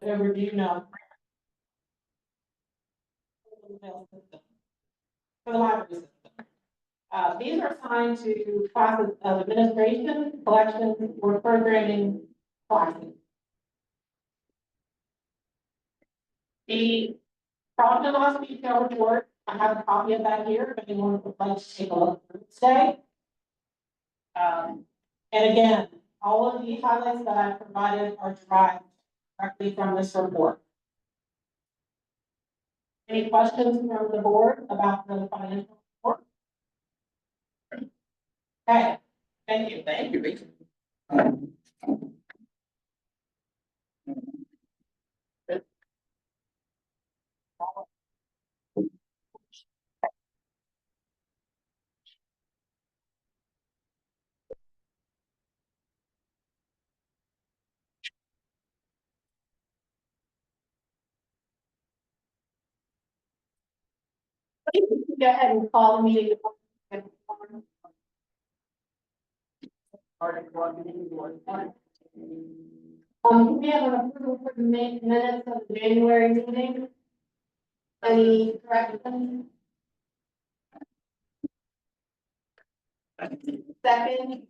Whatever do you know? For the library system. These are assigned to classes of administration, collections, or programming classes. The profit and loss detail report, I have a copy of that here, if anyone would like to take a look at it today. And again, all of the highlights that I've provided are derived directly from this report. Any questions from the board about the financial report? Okay, thank you. Thank you, Lisa. Go ahead and call the meeting. Can we have an approval for the minutes of the January meeting? Any corrections? Second.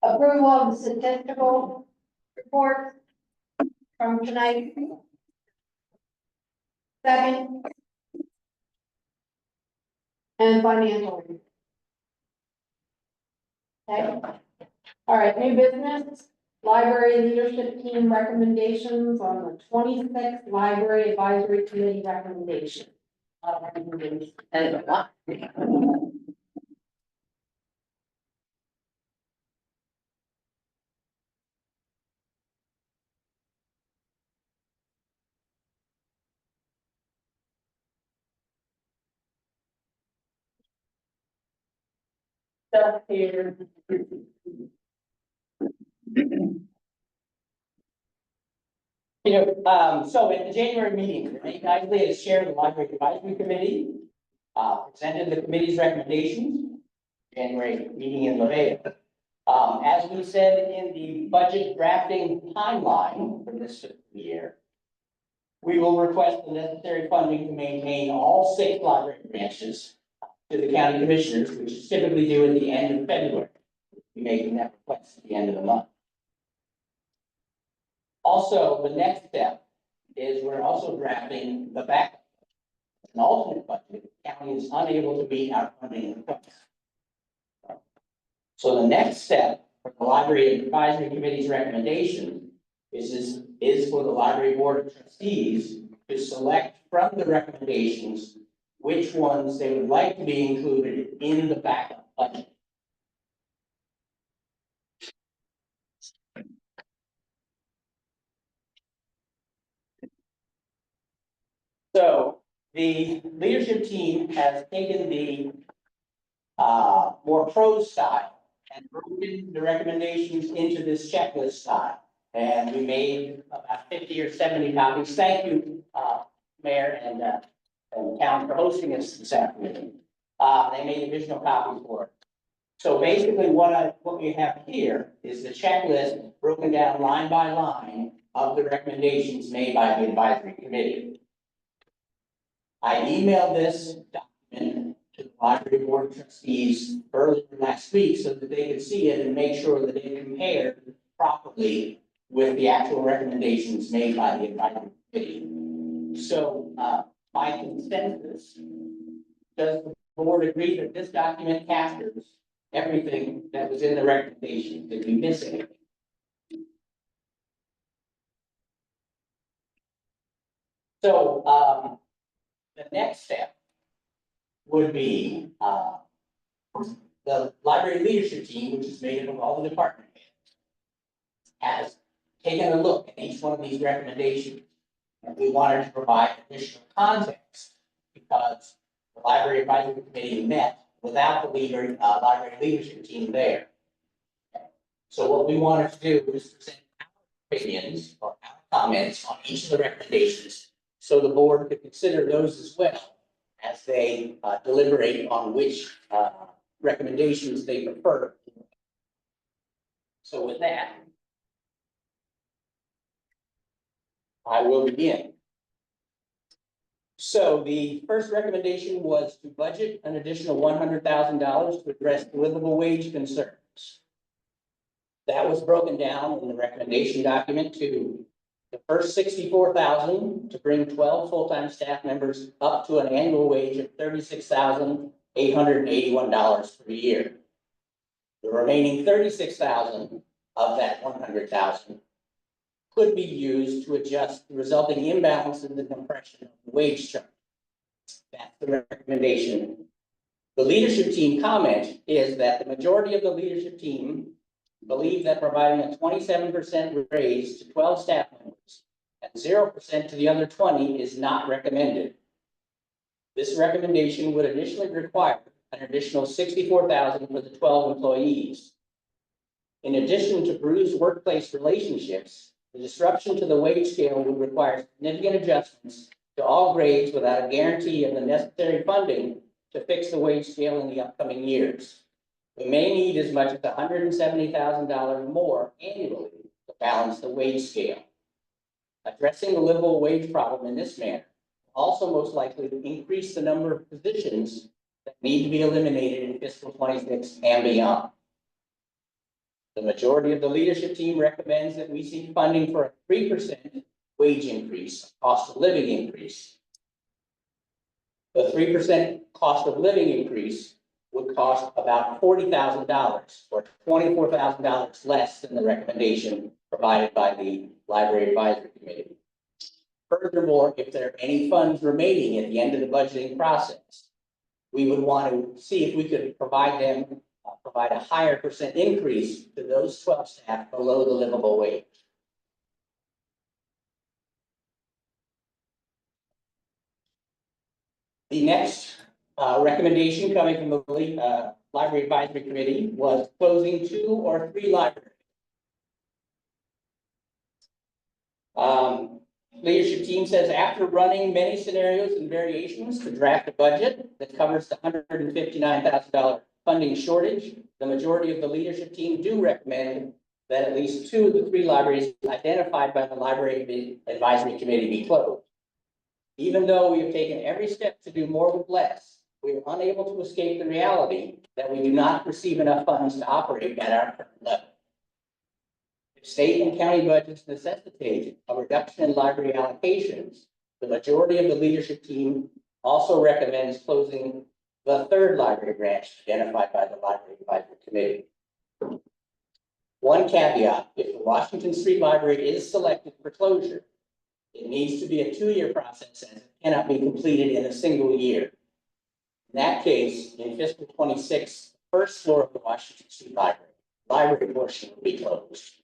Approval of the statistical report from tonight. Second. And financial. Okay. All right, new business, library leadership team recommendations on the 26th library advisory committee recommendation. Stuff here. So at the January meeting, Renee Keisley has chaired the library advisory committee, presented the committee's recommendations, January meeting in Lavelle. As we said in the budget drafting timeline for this year, we will request the necessary funding to maintain all 6 library branches to the county commissioners, which is typically due at the end of February. We're making that request at the end of the month. Also, the next step is we're also drafting the backup. An alternate budget, the county is unable to meet our funding requests. So the next step for the library advisory committee's recommendation is for the library board of trustees to select from the recommendations which ones they would like to be included in the backup budget. So the leadership team has taken the more prose style and broken the recommendations into this checklist style. And we made about 50 or 70 copies. Thank you, Mayor and town for hosting us this afternoon. They made additional copies for it. So basically what we have here is the checklist broken down line by line of the recommendations made by the advisory committee. I emailed this document to the library board of trustees earlier last week so that they could see it and make sure that it compared properly with the actual recommendations made by the advisory committee. So, my consensus, does the board agree that this document captures everything that was in the recommendation? Did we miss anything? So, the next step would be, the library leadership team, which is made up of all the department heads, has taken a look at each one of these recommendations. And we wanted to provide additional context because the library advisory committee met without the library leadership team there. So what we wanted to do was present our opinions or our comments on each of the recommendations so the board could consider those as well as they deliberate on which recommendations they prefer. So with that, I will begin. So the first recommendation was to budget an additional $100,000 to address livable wage concerns. That was broken down in the recommendation document to the first 64,000 to bring 12 full-time staff members up to an annual wage of $36,881 per year. The remaining 36,000 of that 100,000 could be used to adjust the resulting imbalance in the compression of the wage chart. That's the recommendation. The leadership team comment is that the majority of the leadership team believe that providing a 27% raise to 12 staff members and 0% to the other 20 is not recommended. This recommendation would initially require an additional 64,000 for the 12 employees. In addition to bruised workplace relationships, the disruption to the wage scale would require significant adjustments to all grades without a guarantee of the necessary funding to fix the wage scale in the upcoming years. We may need as much as $170,000 more annually to balance the wage scale. Addressing the livable wage problem in this manner also most likely to increase the number of positions that need to be eliminated in fiscal 26 and beyond. The majority of the leadership team recommends that we seek funding for a 3% wage increase, cost of living increase. The 3% cost of living increase would cost about $40,000 or $24,000 less than the recommendation provided by the Library Advisory Committee. Furthermore, if there are any funds remaining at the end of the budgeting process, we would want to see if we could provide a higher percent increase to those 12 staff below the livable wage. The next recommendation coming from the Library Advisory Committee was closing 2 or 3 libraries. Leadership team says after running many scenarios and variations to draft a budget that covers the $159,000 funding shortage, the majority of the leadership team do recommend that at least 2 of the 3 libraries identified by the Library Advisory Committee be closed. Even though we have taken every step to do more with less, we are unable to escape the reality that we do not receive enough funds to operate at our current level. If state and county budgets necessitate a reduction in library allocations, the majority of the leadership team also recommends closing the 3rd library branch identified by the Library Advisory Committee. One caveat: if the Washington Street Library is selected for closure, it needs to be a 2-year process and it cannot be completed in a single year. In that case, in fiscal 26, the 1st floor of the Washington Street library portion will be closed.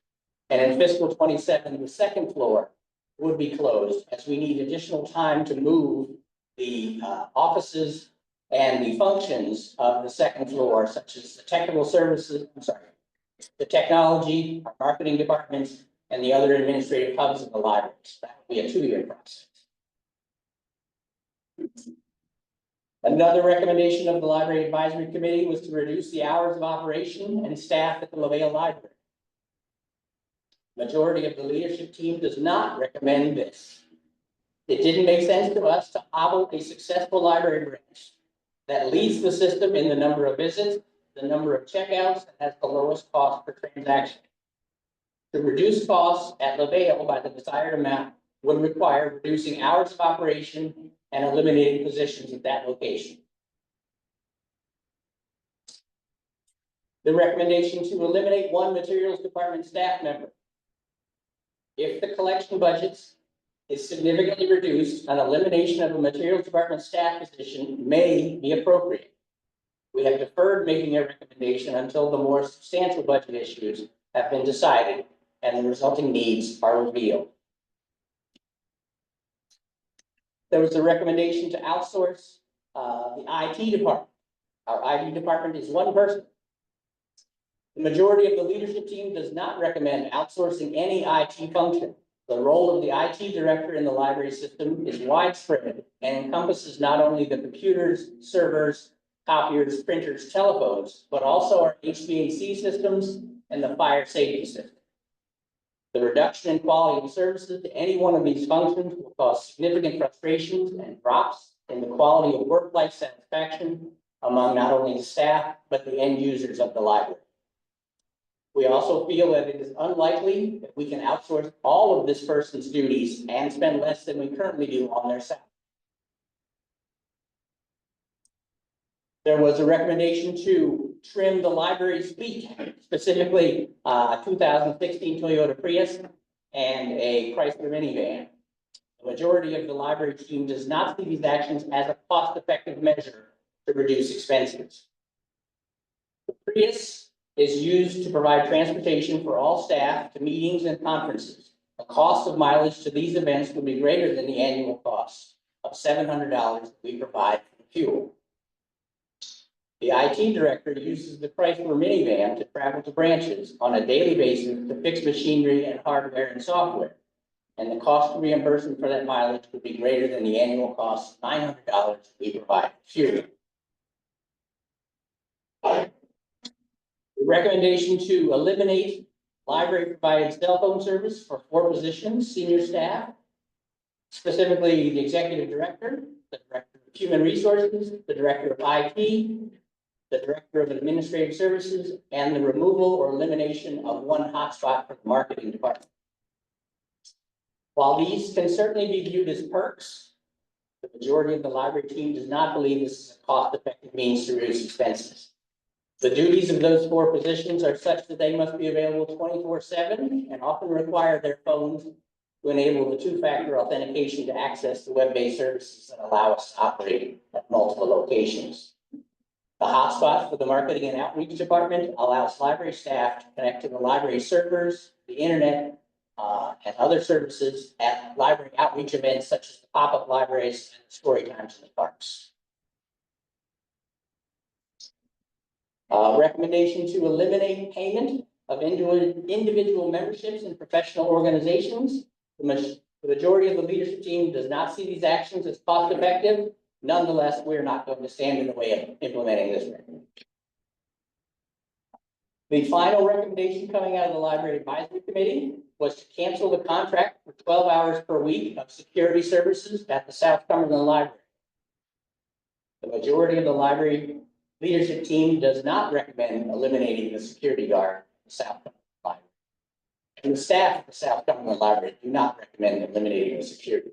And in fiscal 27, the 2nd floor would be closed as we need additional time to move the offices and the functions of the 2nd floor, such as the technical services, the technology, our marketing departments, and the other administrative hubs of the libraries. That would be a 2-year process. Another recommendation of the Library Advisory Committee was to reduce the hours of operation and staff at the LaVale Library. Majority of the leadership team does not recommend this. It didn't make sense to us to hobble a successful library branch that leads the system in the number of visits, the number of checkouts, and has the lowest cost per transaction. To reduce costs at LaVale by the desired amount would require reducing hours of operation and eliminating positions at that location. The recommendation to eliminate 1 materials department staff member. If the collection budgets is significantly reduced, an elimination of a materials department staff position may be appropriate. We have deferred making a recommendation until the more substantial budget issues have been decided and the resulting needs are revealed. There was a recommendation to outsource the IT department. Our IT department is 1 person. The majority of the leadership team does not recommend outsourcing any IT function. The role of the IT director in the library system is widespread and encompasses not only the computers, servers, copiers, printers, telephones, but also our HVAC systems and the fire safety system. The reduction in quality of services to any one of these functions will cause significant frustrations and drops in the quality of work-life satisfaction among not only the staff, but the end users of the library. We also feel that it is unlikely that we can outsource all of this person's duties and spend less than we currently do on their salary. There was a recommendation to trim the library's fleet, specifically 2016 Toyota Prius and a Chrysler minivan. The majority of the library team does not see these actions as a cost-effective measure to reduce expenses. The Prius is used to provide transportation for all staff to meetings and conferences. The cost of mileage to these events will be greater than the annual cost of $700 that we provide for fuel. The IT director uses the Chrysler minivan to travel to branches on a daily basis to fix machinery and hardware and software. And the cost of reimbursement for that mileage would be greater than the annual cost of $900 we provide for fuel. The recommendation to eliminate library provided cell phone service for 4 positions, senior staff, specifically the executive director, the director of human resources, the director of IT, the director of administrative services, and the removal or elimination of 1 hotspot for the marketing department. While these can certainly be viewed as perks, the majority of the library team does not believe this is a cost-effective means to reduce expenses. The duties of those 4 positions are such that they must be available 24/7 and often require their phones to enable the 2-factor authentication to access the web-based services that allow us to operate at multiple locations. The hotspot for the marketing and outreach department allows library staff to connect to the library servers, the internet, and other services at library outreach events such as the pop-up libraries and story times in the parks. Recommendation to eliminate payment of individual memberships in professional organizations. The majority of the leadership team does not see these actions as cost effective. Nonetheless, we're not going to stand in the way of implementing this recommendation. The final recommendation coming out of the Library Advisory Committee was to cancel the contract for 12 hours per week of security services at the South Cumberland Library. The majority of the library leadership team does not recommend eliminating the security guard at the South Cumberland Library. And the staff at the South Cumberland Library do not recommend eliminating the security.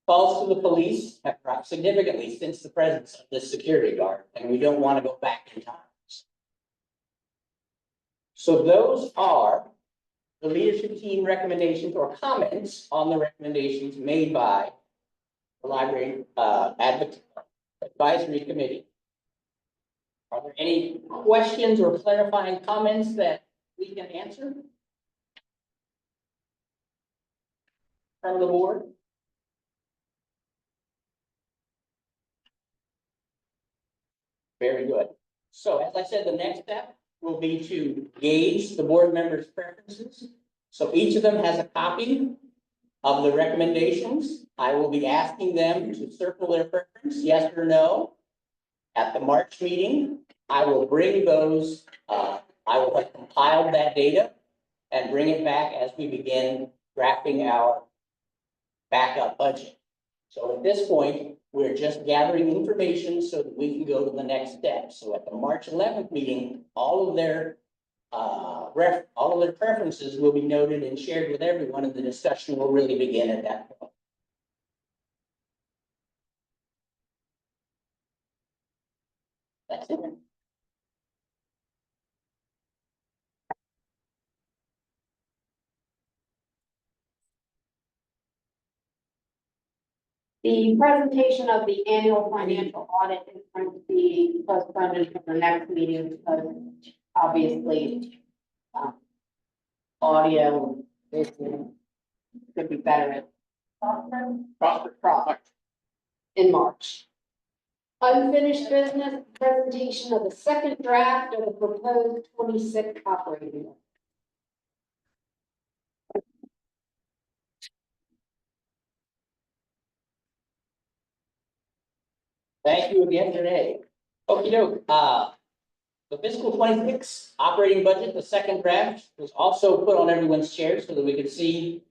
Calls to the police have dropped significantly since the presence of this security guard, and we don't want to go back in time. So those are the leadership team recommendations or comments on the recommendations made by the Library Advisory Committee. Are there any questions or clarifying comments that we can answer from the board? Very good. So as I said, the next step will be to gauge the board members' preferences. So each of them has a copy of the recommendations. I will be asking them to circle their preference, yes or no. At the March meeting, I will bring those, I will have compiled that data and bring it back as we begin drafting our backup budget. So at this point, we're just gathering information so that we can go to the next step. So at the March 11th meeting, all of their preferences will be noted and shared with everyone, and the discussion will really begin at that point. That's it. The presentation of the annual financial audit is going to be postponed until the next meeting because obviously audio could be better at Prospect in March. Unfinished business, presentation of the second draft of the proposed 26 operating budget. Thank you again today. Okey doke. The fiscal 26 operating budget, the second draft, was also put on everyone's chair so that we could see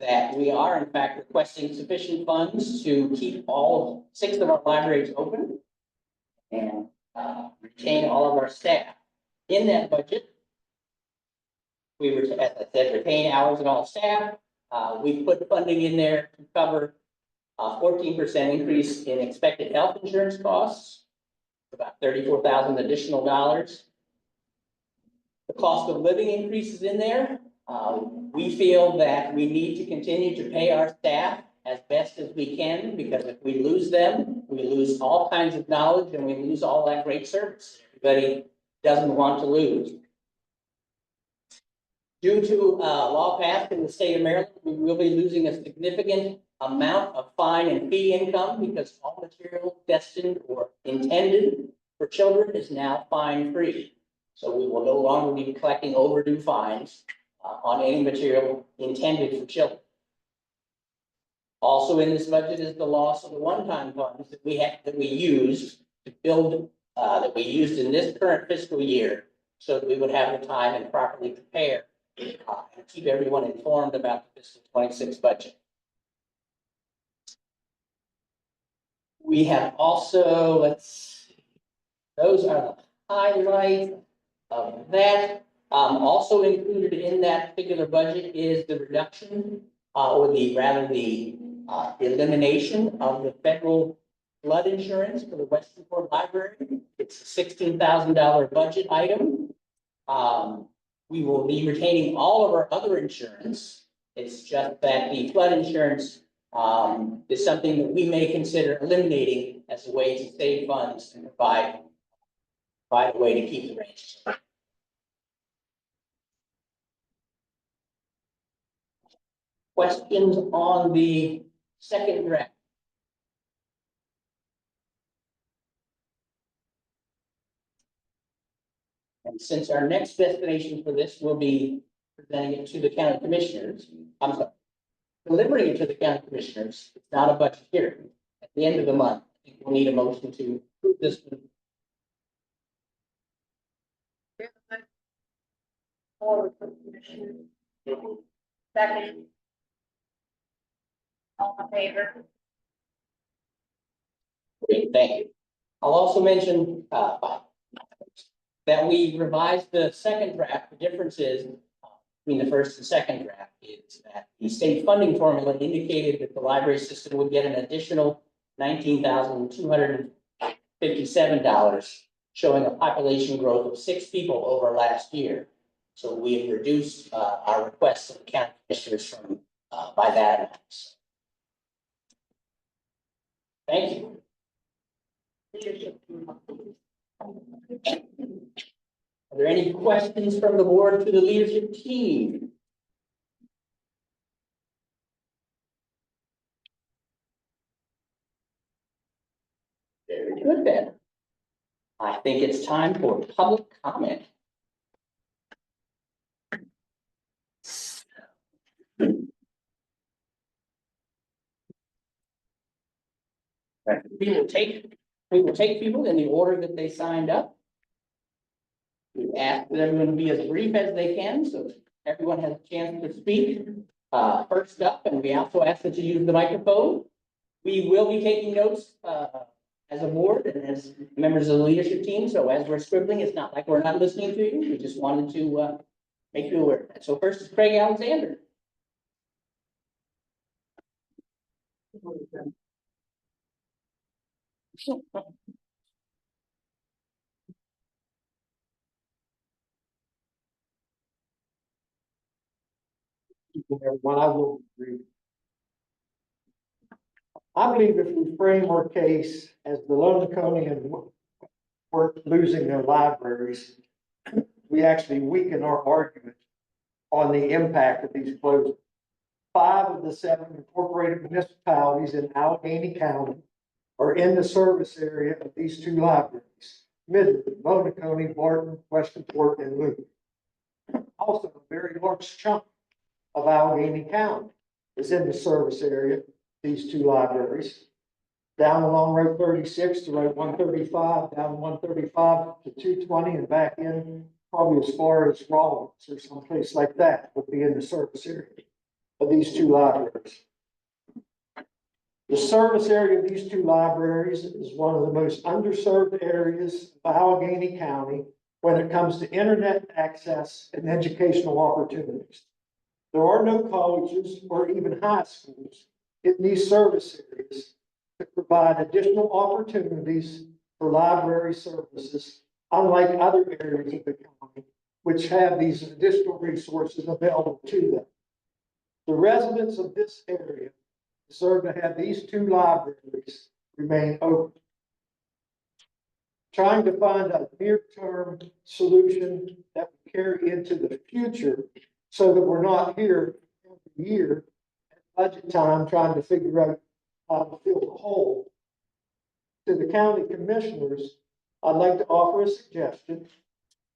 that we are in fact requesting sufficient funds to keep all 6 of our libraries open and retain all of our staff. In that budget, we were, as I said, retain hours and all staff. We put funding in there to cover a 14% increase in expected health insurance costs, about $34,000 additional dollars. The cost of living increases in there. We feel that we need to continue to pay our staff as best as we can, because if we lose them, we lose all kinds of knowledge and we lose all that great service everybody doesn't want to lose. Due to law passed in the state of Maryland, we will be losing a significant amount of fine and fee income because all material destined or intended for children is now fine-free. So we will no longer be collecting overdue fines on any material intended for children. Also in this budget is the loss of the one-time funds that we used to build, that we used in this current fiscal year, so that we would have the time and properly prepare and keep everyone informed about the fiscal 26 budget. We have also, let's see, those are the highlights of that. Also included in that particular budget is the reduction, or the elimination of the federal flood insurance for the Western Port Library. It's a $16,000 budget item. We will be retaining all of our other insurance. It's just that the flood insurance is something that we may consider eliminating as a way to save funds and provide a way to keep the range. Questions on the second draft? And since our next destination for this will be presenting it to the county commissioners, I'm sorry, delivering it to the county commissioners, it's not a budget hearing. At the end of the month, I think we'll need a motion to approve this. Second. All in favor? Great, thank you. I'll also mention that we revised the second draft. The difference is between the first and second draft is that the state funding formula indicated that the library system would get an additional $19,257, showing a population growth of 6 people over last year. So we have reduced our requests to the county commissioners from by that amount. Thank you. Are there any questions from the board to the leadership team? Very good then. I think it's time for public comment. We will take people in the order that they signed up. We ask that everyone be as brief as they can, so everyone has a chance to speak. First up, and we also ask that you use the microphone. We will be taking notes as a board and as members of the leadership team. So as we're scribbling, it's not like we're not listening to you. We just wanted to make you aware of that. So first is Craig Alexander. Everyone, I will agree. I believe if we frame our case as the Londonians were losing their libraries, we actually weaken our argument on the impact of these closures. 5 of the 7 incorporated municipalities in Allegheny County are in the service area of these 2 libraries: Midland, London, Barton, Westernport, and Luke. Also, a very large chunk of Allegheny County is in the service area of these 2 libraries. down along Road 36 to Road 135, down 135 to 220 and back in, probably as far as Rawlins or someplace like that would be in the service area of these two libraries. The service area of these two libraries is one of the most underserved areas of Allegheny County when it comes to internet access and educational opportunities. There are no colleges or even high schools in these service areas to provide additional opportunities for library services, unlike other areas of the county, which have these additional resources available to them. The residents of this area deserve to have these two libraries remain open. Trying to find a near-term solution that will carry into the future so that we're not here every year at budget time trying to figure out how to fill the hole. To the county commissioners, I'd like to offer a suggestion.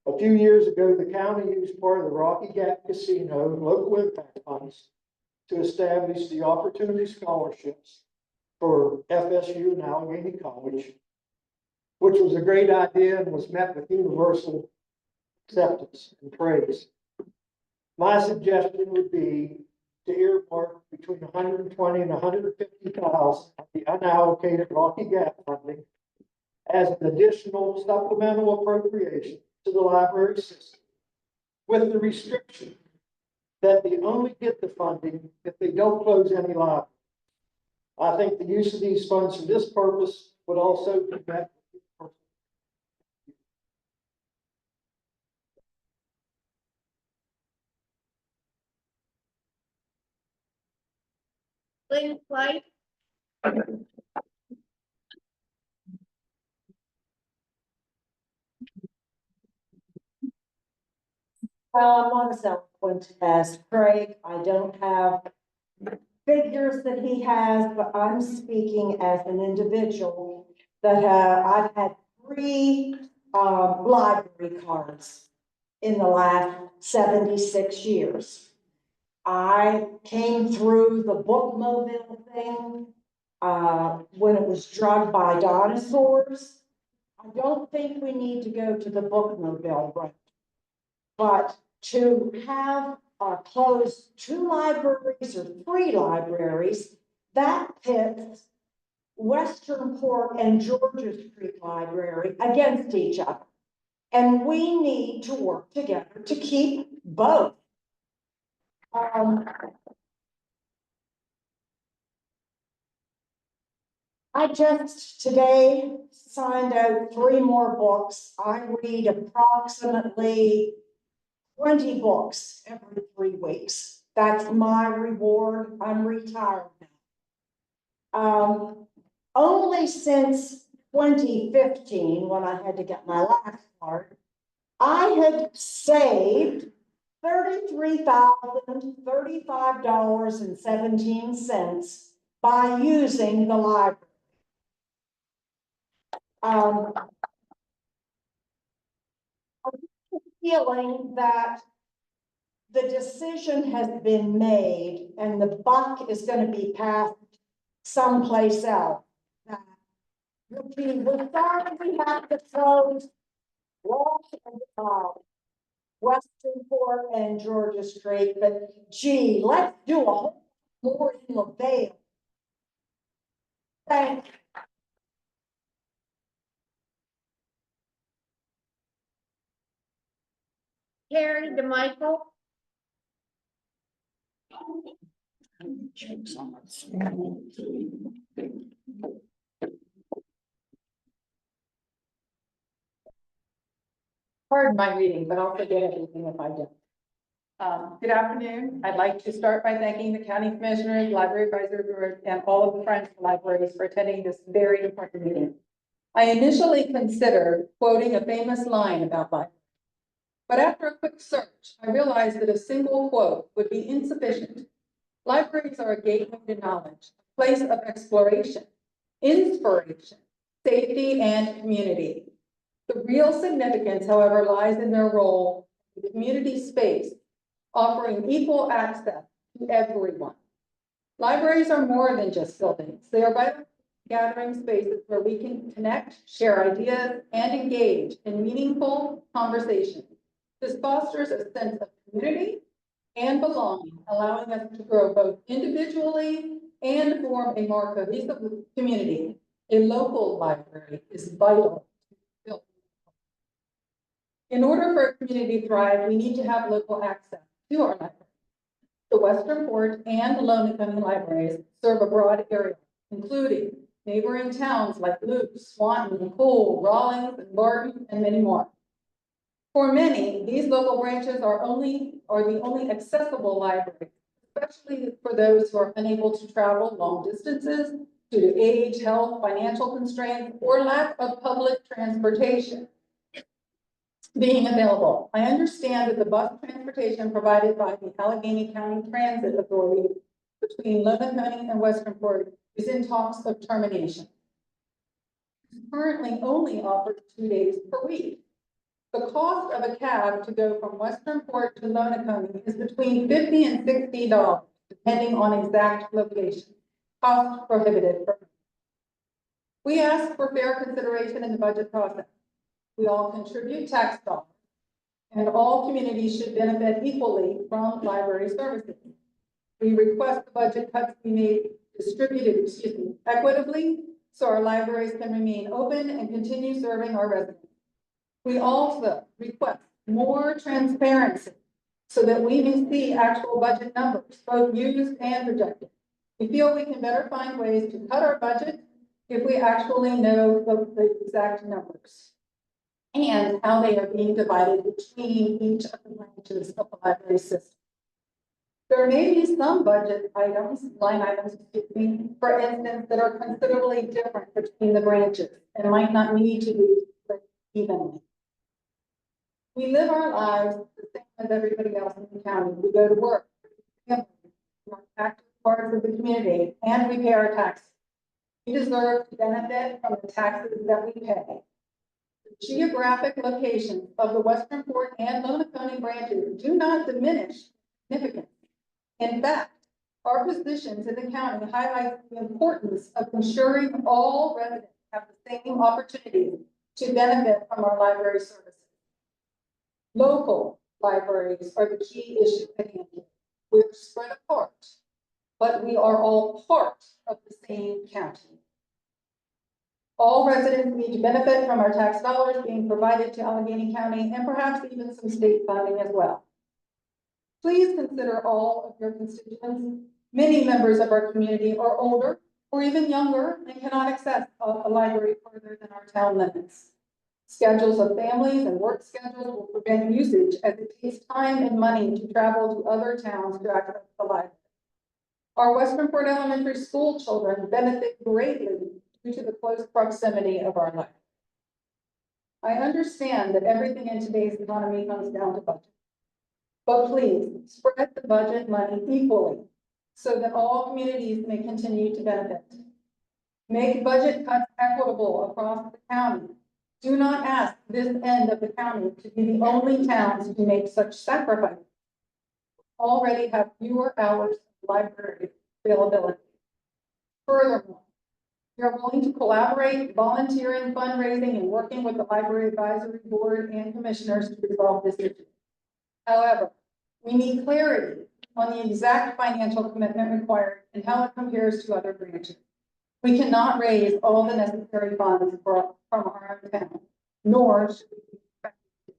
A few years ago, the county used part of the Rocky Gap Casino local impact funds to establish the Opportunity Scholarships for FSU and Allegheny College, which was a great idea and was met with universal acceptance and praise. My suggestion would be to earmark between 120 and 150,000 of the unallocated Rocky Gap funding as an additional supplemental appropriation to the library system, with the restriction that they only get the funding if they don't close any library. I think the use of these funds for this purpose would also prevent. Lynn White, Well, I'm not as eloquent as Craig. I don't have figures that he has, but I'm speaking as an individual that I've had 3 library cards in the last 76 years. I came through the bookmobile thing when it was drugged by dinosaurs. I don't think we need to go to the bookmobile route. But to have close 2 libraries or 3 libraries, that pits Westernport and Georgia Street Library against each other. And we need to work together to keep both. I just today signed out 3 more books. I read approximately 20 books every 3 weeks. That's my reward. I'm retired now. Only since 2015, when I had to get my last card, I had saved $33,035.17 by using the library. I'm feeling that the decision has been made and the buck is going to be passed someplace else. We're sorry we have to close Walsh and Westernport and Georgia Street, but gee, let's do a whole more in LaVale. Thank you. Carrie DeMichael, Pardon my reading, but I'll forget everything if I don't. Good afternoon. I'd like to start by thanking the county commissioners, library advisory board, and all of the Friends of Libraries for attending this very important meeting. I initially considered quoting a famous line about libraries, but after a quick search, I realized that a single quote would be insufficient. Libraries are a gateway to knowledge, a place of exploration, inspiration, safety, and community. The real significance, however, lies in their role in community space, offering equal access to everyone. Libraries are more than just buildings. They are vital gathering spaces where we can connect, share ideas, and engage in meaningful conversations. This fosters a sense of community and belonging, allowing us to grow both individually and form a more cohesive community. A local library is vital. In order for a community to thrive, we need to have local access to our library. The Western Port and the Lonoke County Libraries serve a broad area, including neighboring towns like Luke, Swanton, Cole, Rawlins, and Barton, and many more. For many, these local branches are the only accessible library, especially for those who are unable to travel long distances due to age, health, financial constraints, or lack of public transportation being available. I understand that the bus transportation provided by the Allegheny County Transit Authority between Lonoke County and Western Port is in talks of termination. It's currently only offered 2 days per week. The cost of a cab to go from Western Port to Lonoke County is between $50 and $60, depending on exact location. Cost prohibitive. We ask for fair consideration in the budget process. We all contribute tax dollars, and all communities should benefit equally from library services. We request the budget cuts be distributed equitably, so our libraries can remain open and continue serving our residents. We also request more transparency so that we can see actual budget numbers, both used and projected. We feel we can better find ways to cut our budget if we actually know the exact numbers and how they are being divided between each of the branches of the library system. There may be some budget items, line items, for instance, that are considerably different between the branches and might not need to be split evenly. We live our lives the same as everybody else in the county. We go to work, we are active parts of the community, and we pay our taxes. We deserve to benefit from the taxes that we pay. The geographic locations of the Western Port and Lonoke County branches do not diminish significance. In fact, our positions in the county highlight the importance of ensuring all residents have the same opportunity to benefit from our library services. Local libraries are the key issue at hand. We're spread apart, but we are all part of the same county. All residents need to benefit from our tax dollars being provided to Allegheny County and perhaps even some state funding as well. Please consider all of your constituents. Many members of our community are older or even younger and cannot access a library further than our town limits. Schedules of families and work schedules will prevent usage as it takes time and money to travel to other towns to access the library. Our Western Port Elementary School children benefit greatly due to the close proximity of our library. I understand that everything in today's economy comes down to budget. But please spread the budget money equally so that all communities may continue to benefit. Make budget cuts equitable across the county. Do not ask this end of the county to be the only towns to make such sacrifices. Already have fewer hours of library availability. Furthermore, we are willing to collaborate, volunteering, fundraising, and working with the Library Advisory Board and commissioners to resolve this issue. However, we need clarity on the exact financial commitment required and how it compares to other branches. We cannot raise all the necessary funds from our own town, nor should we be expected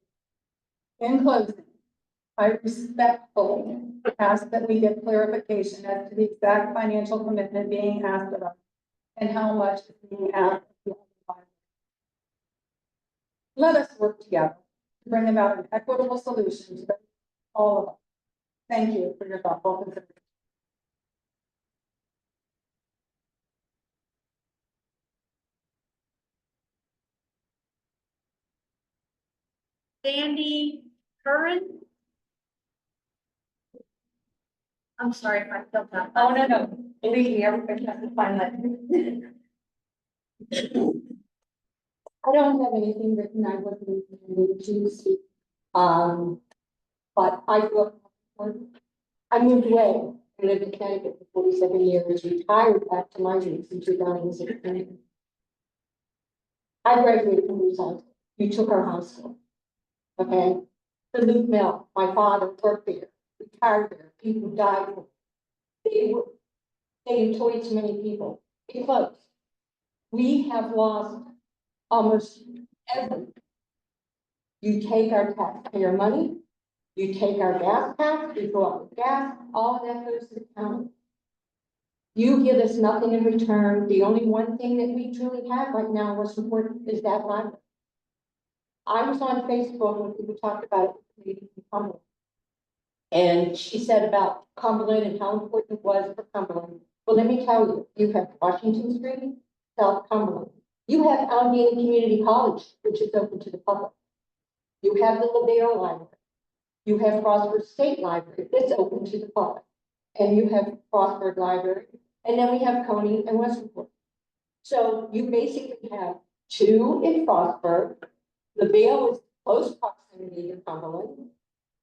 to. In closing, I respectfully ask that we get clarification as to the exact financial commitment being asked of us and how much is being asked of the other library. Let us work together to bring about an equitable solution to all of us. Thank you for your thoughtful consideration. Sandy Curran. I'm sorry if I filled that. Oh, no. Believe me, everybody has to find that. I don't have anything written. I wasn't intending to speak. But I moved away I lived in Connecticut for 47 years, retired back to my roots in 2016. I graduated from Bruce High School. You took our high school. Okay? The Luke Mill, my father worked there, retired there, people died. They employed too many people. It closed. We have lost almost everything. You take our taxpayer money, you take our gas tax, we go up with gas, all of that goes to the county. You give us nothing in return. The only one thing that we truly have right now, what's important, is that library. I was on Facebook when people talked about it. And she said about Cumberland and how important it was for Cumberland. Well, let me tell you, you have Washington Street, South Cumberland. You have Allegheny Community College, which is open to the public. You have the LaBelle Library. You have Frostburg State Library, that's open to the public. And you have Frostburg Library, and then we have Coney and Westport. So you basically have two in Frostburg. LaBelle is close proximity to Cumberland.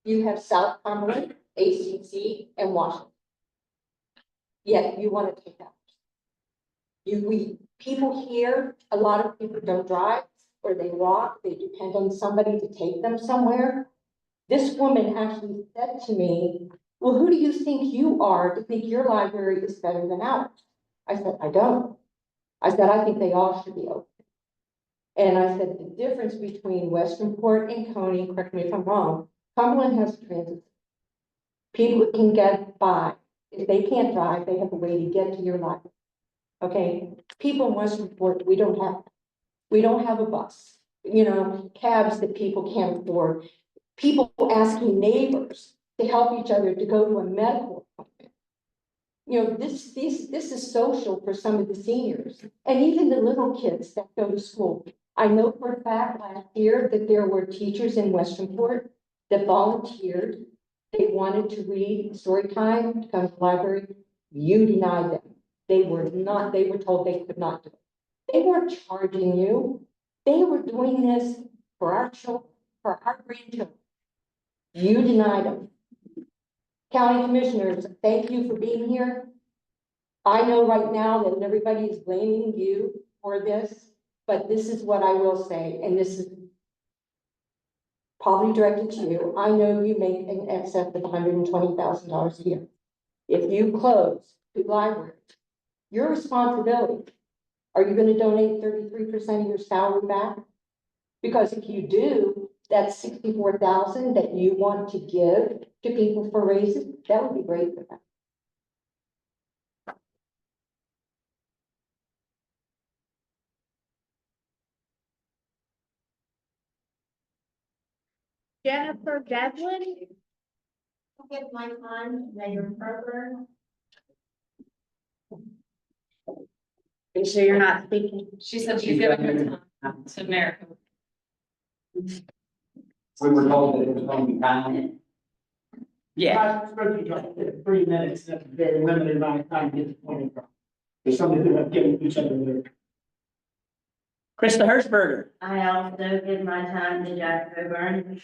You have South Cumberland, ACC, and Washington. Yet you want to take out. People here, a lot of people don't drive or they walk, they depend on somebody to take them somewhere. This woman actually said to me, well, who do you think you are to think your library is better than ours? I said, I don't. I said, I think they all should be open. And I said, the difference between Westernport and Coney, correct me if I'm wrong, Cumberland has transit. People can get by. If they can't drive, they have a way to get to your library. Okay, people in Westernport, we don't have a bus, cabs that people can't afford. People asking neighbors to help each other to go to a medical appointment. This is social for some of the seniors and even the little kids that go to school. I know for a fact last year that there were teachers in Westernport that volunteered. They wanted to read story time to come to the library. You denied them. They were told they could not do it. They weren't charging you. They were doing this for our children, for our grandchildren. You denied them. County commissioners, thank you for being here. I know right now that everybody is blaming you for this, but this is what I will say, and this is probably directed to you. I know you make an excess of $120,000 a year. If you close the library, your responsibility, are you going to donate 33% of your salary back? Because if you do, that's $64,000 that you want to give to people for raises. That would be great for them. Jennifer Devlin. Get my time, Mayor Proper. Are you sure you're not speaking? She said she's giving her time to Mayor. We were told that it was going to be time. Yeah, I'm supposed to get 3 minutes, that's a very limited amount of time to get the point across. There's something to have given each other there. Krista Hirschberger. I also give my time to Jack Coburn.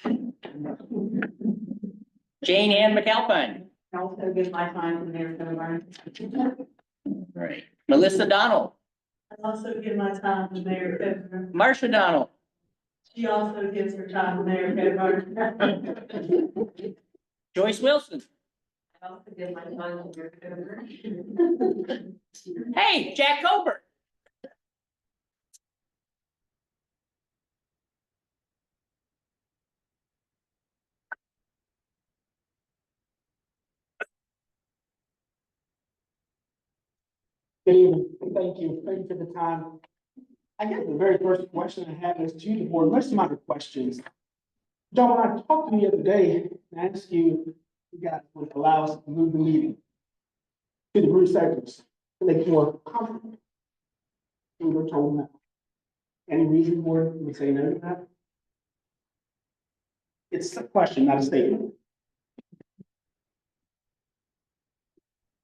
Jane Ann McAlpine. I also give my time to Mayor Coburn. Right. Melissa Donald. I also give my time to Mayor Coburn. Marcia Donald. She also gives her time to Mayor Coburn. Joyce Wilson. I also give my time to Mayor Coburn. Hey, Jack Coburn. Good evening, and thank you for the time. I guess the very first question I have is to the board, most of my questions. John, when I talked to you the other day, I asked you, if you guys would allow us to move the meeting to the group sections to make it more comfortable. We were told no. Any reason the board would say no to that? It's a question, not a statement.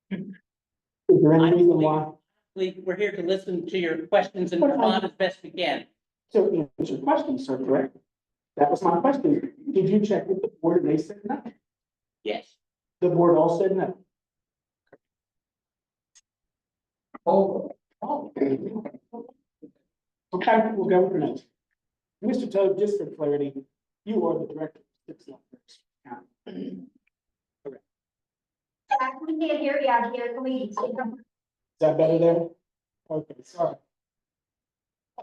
Is there any reason why? We're here to listen to your questions and respond as best we can. So answer your question, sir, correct? That was my question. Did you check with the board and they said no? Yes. The board all said no. Oh, Okay, we'll go for next. Mr. Toad, just for clarity, you are the director of Six Libraries. We can't hear you out here, please. Is that better there? Okay, sorry.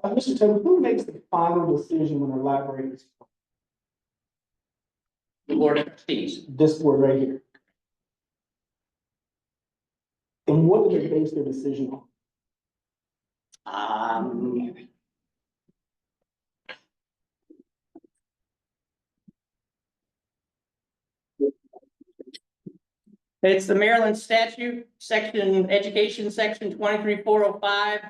Mr. Toad, who makes the final decision when a library is, The board of trustees. this board right here? And what do they base their decision on? It's the Maryland statute, education section 23405.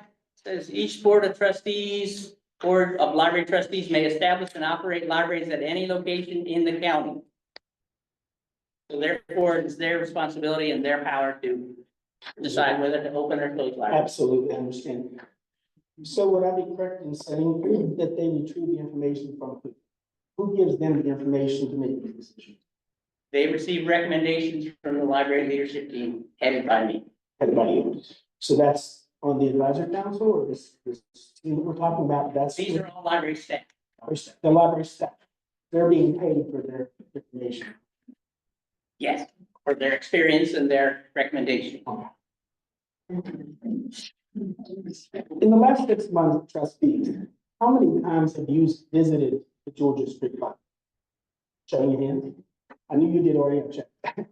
Says each board of trustees, board of library trustees may establish and operate libraries at any location in the county. So therefore, it's their responsibility and their power to decide whether to open or close libraries. Absolutely, I understand. So would I be correct in saying that they retrieve the information from who? Who gives them the information to make these decisions? They receive recommendations from the library leadership team headed by me. Everybody else. So that's on the advisory council or this team that we're talking about, that's These are all library staff. the library staff. They're being paid for their information. Yes, for their experience and their recommendation. In the last 6 months, trustees, how many times have you visited the Georgia Street Library? Show your hand. I knew you did already, I checked.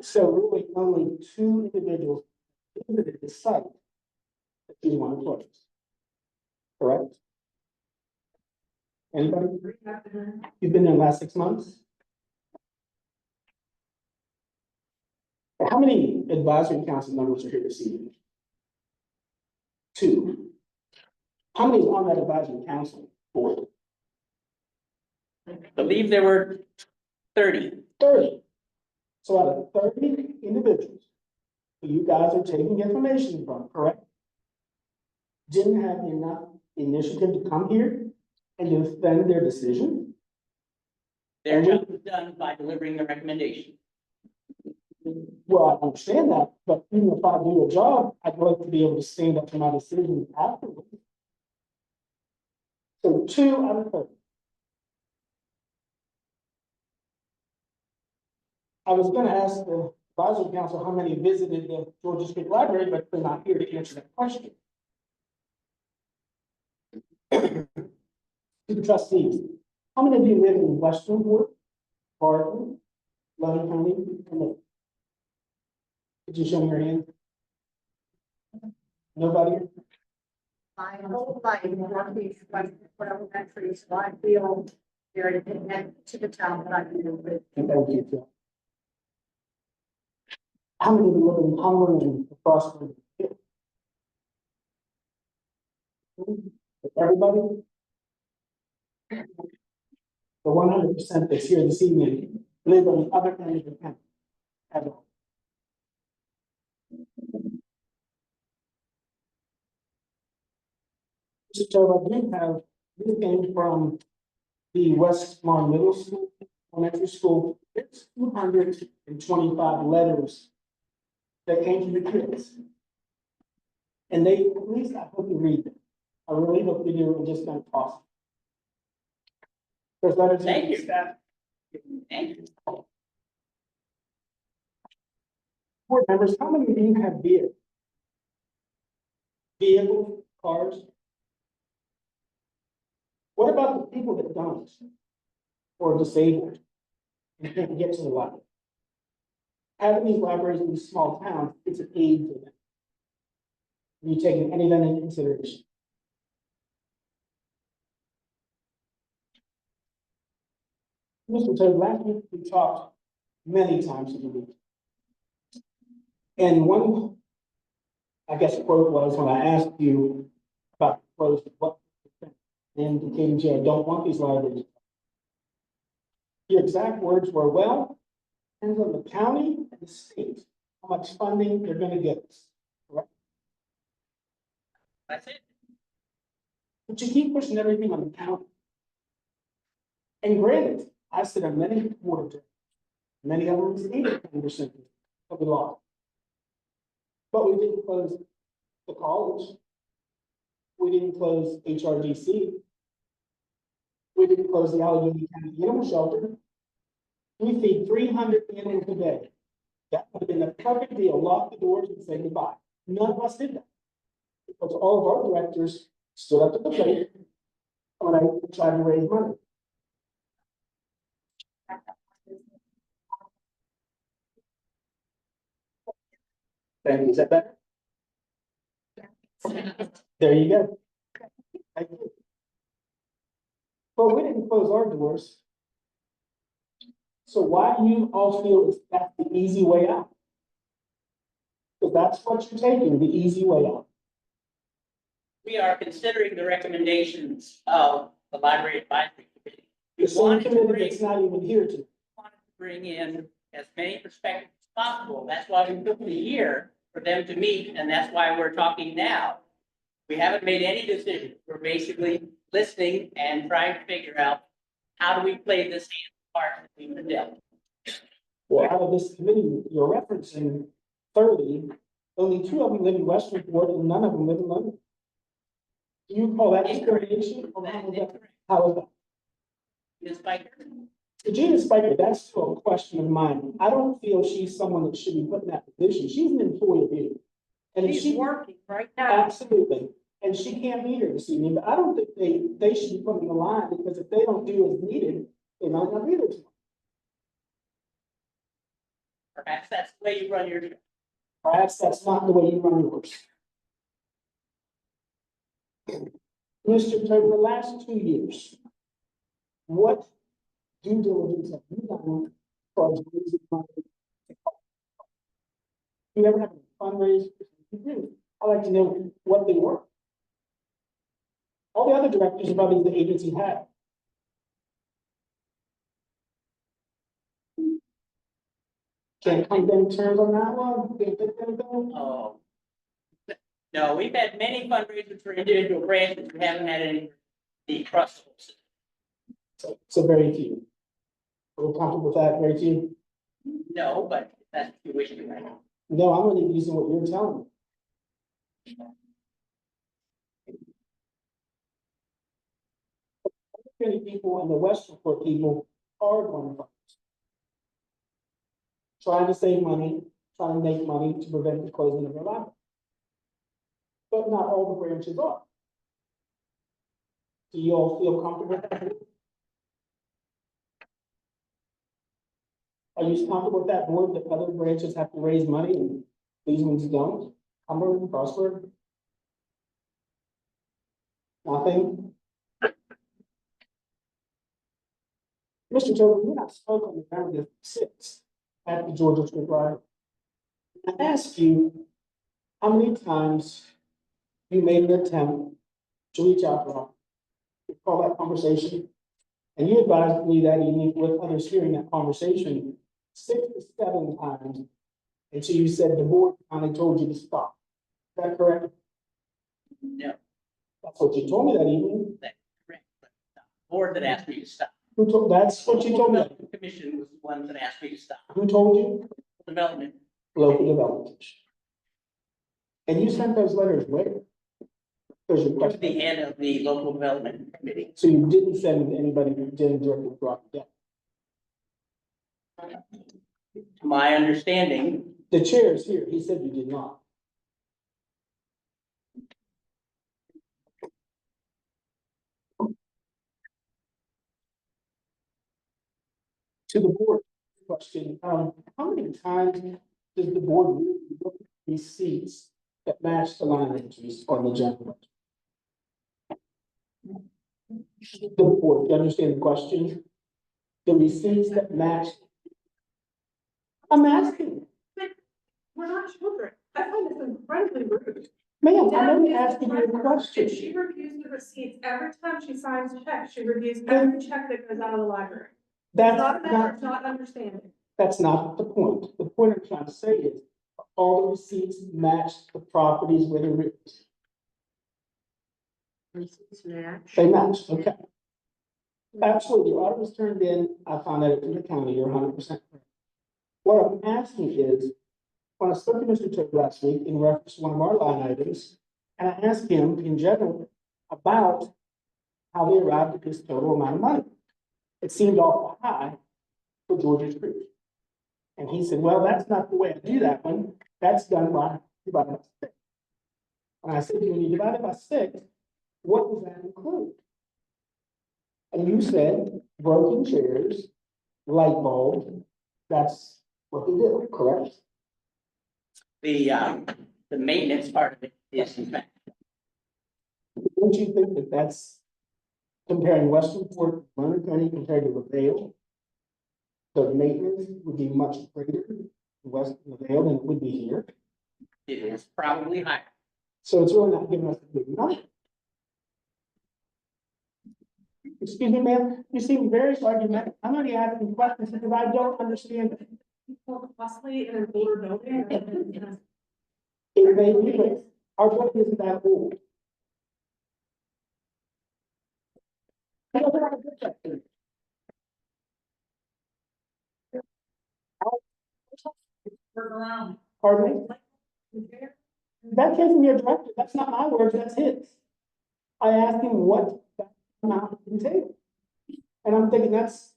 So really only 2 individuals visited the site that you want to close. Correct? Anybody? You've been there the last 6 months? How many advisory council members are here this evening? 2. How many is on that advisory council board? I believe there were 30. 30. So out of 30 individuals who you guys are taking information from, correct? Didn't have enough initiative to come here and defend their decision? Their job was done by delivering the recommendation. Well, I understand that, but even if I do a job, I'd like to be able to stand up to my decision afterwards. So 2 out of 30. I was gonna ask the advisory council how many visited the Georgia State Library, but they're not here to answer that question. To the trustees, how many of you live in Western Ward, Barton, Loving County, and Lake? Could you show me your hand? Nobody? My whole life, Northeast, West, elementary, so I feel very connected to the town that I live with. Thank you, Phil. How many of you live in Cumberland and Frostburg? Everybody? The 100% that's here this evening live on the other end of the county. Have all. So I do have, this came from the Westmar Middle School, elementary school. It's 225 letters that came to the kids. And they, at least I hope you read them. I really hope you do, and just don't toss them. There's letters. Thank you. Staff. Thank you. Board members, how many of you have vehicles? Vehicles, cars? What about the people that don't? Or disabled? And can't get to the library? Having these libraries in these small towns, it's an aid to them. Have you taken any of that into consideration? Mr. Toad, last week we talked many times in the meeting. And one, I guess, quote was when I asked you about close, what indicating, gee, I don't want these libraries. Your exact words were, well, depends on the county and the state, how much funding they're gonna get us. Correct? That's it. But you keep pushing everything on the county. And granted, I sit on many boards, many of them is 80% of the law. But we didn't close the college. We didn't close HRGC. We didn't close the Allegheny County Animal Shelter. We feed 300 animals a day. That would have been the perfect deal, lock the doors and say goodbye. None of us did that. Because all of our directors stood up to the plate when I tried to raise money. Thank you, is that better? There you go. Thank you. But we didn't close our doors. So why do you all feel that's the easy way out? Because that's what you're taking, the easy way out. We are considering the recommendations of the library advisory committee. We The same wanted to committee bring, that's not even here to. wanted to bring in as many perspectives as possible. That's why we took the year for them to meet, and that's why we're talking now. We haven't made any decisions. We're basically listening and trying to figure out how do we play this part that we've been dealt. Well, out of this committee, you're referencing 30, only 2 of them live in Westernport and none of them live in London. Do you call that discrimination? Or how is that? How is that? Ms. Spiker? Regina Spiker, that's still a question of mine. I don't feel she's someone that should be put in that position. She's an employee of you. And if She's she, working right now. absolutely, and she can't be here this evening, but I don't think they should be put in the line, because if they don't do as needed, they might not be there tomorrow. Perhaps that's the way you run your. Perhaps that's not the way you run yours. Mr. Turner, the last 2 years, what due diligence have you done for raising money? You ever have a fundraiser? You do. I'd like to know what they were. All the other directors of probably the agency had. Can't come to any terms on that one? Can't get them done? Oh. No, we've had many fundraisers for individual branches. We haven't had any, the trust. So very few. We're comfortable with that, very few? No, but that's what you wish to have. No, I'm only using what you're telling me. Many people and the Westernport people are going to trying to save money, trying to make money to prevent the closing of their library. But not all the branches are. Do you all feel comfortable with that? Are you comfortable with that board that other branches have to raise money and these ones don't? Cumberland, Frostburg? Nothing? Mr. Tobin, you and I spoke on November the 6th at the Georgia Street Library. I asked you how many times you made an attempt to reach out to her. Recall that conversation? And you advised me that evening with others hearing that conversation 6 to 7 times. And so you said the board finally told you to stop. Is that correct? No, That's what you told me that evening. that's correct. But the board that asked me to stop. Who told, that's what you told me. The commission was the one that asked me to stop. Who told you? Development. Local development. And you sent those letters where? There's your To question. the head of the local development committee. So you didn't send anybody who didn't directly brought it down. To my understanding, The chair is here. He said you did not. To the board question, how many times does the board really look at these seats that match the line entries on the general? The board, do you understand the question? The receipts that match. I'm asking, We're not children. I find this incredibly rude. ma'am, I'm only asking you a And question. she reviews the receipts every time she signs a check. She reviews every check that goes out of the library. It's That's not a matter not, of not understanding. that's not the point. The point I'm trying to say is, all the receipts match the properties where they're written. They match, okay. Absolutely, your audit was turned in, I found out it from the county, you're 100% correct. What I'm asking is, when I spoke to Mr. Toad last week in reference to one of our line items, and I asked him in general about how they arrived at this total amount of money. It seemed awful high for George's Creek. And he said, well, that's not the way I do that one. That's done by divided by 6. And I said, when you divide it by 6, what does that include? And you said broken chairs, light bulb, that's what they do, correct? The maintenance part of it is in fact, Don't you think that that's comparing Western Port, Leonard County compared to LaVale? The maintenance would be much greater in West LaVale than it would be here. it is probably higher. So it's really not giving us a big number. Excuse me, ma'am, you seem very argumentative. I'm only asking questions because I don't understand. Possibly in an older building. It may be, but our building isn't that old. Pardon me? That came from your director. That's not my words, that's his. I asked him what that amount entailed. And I'm thinking that's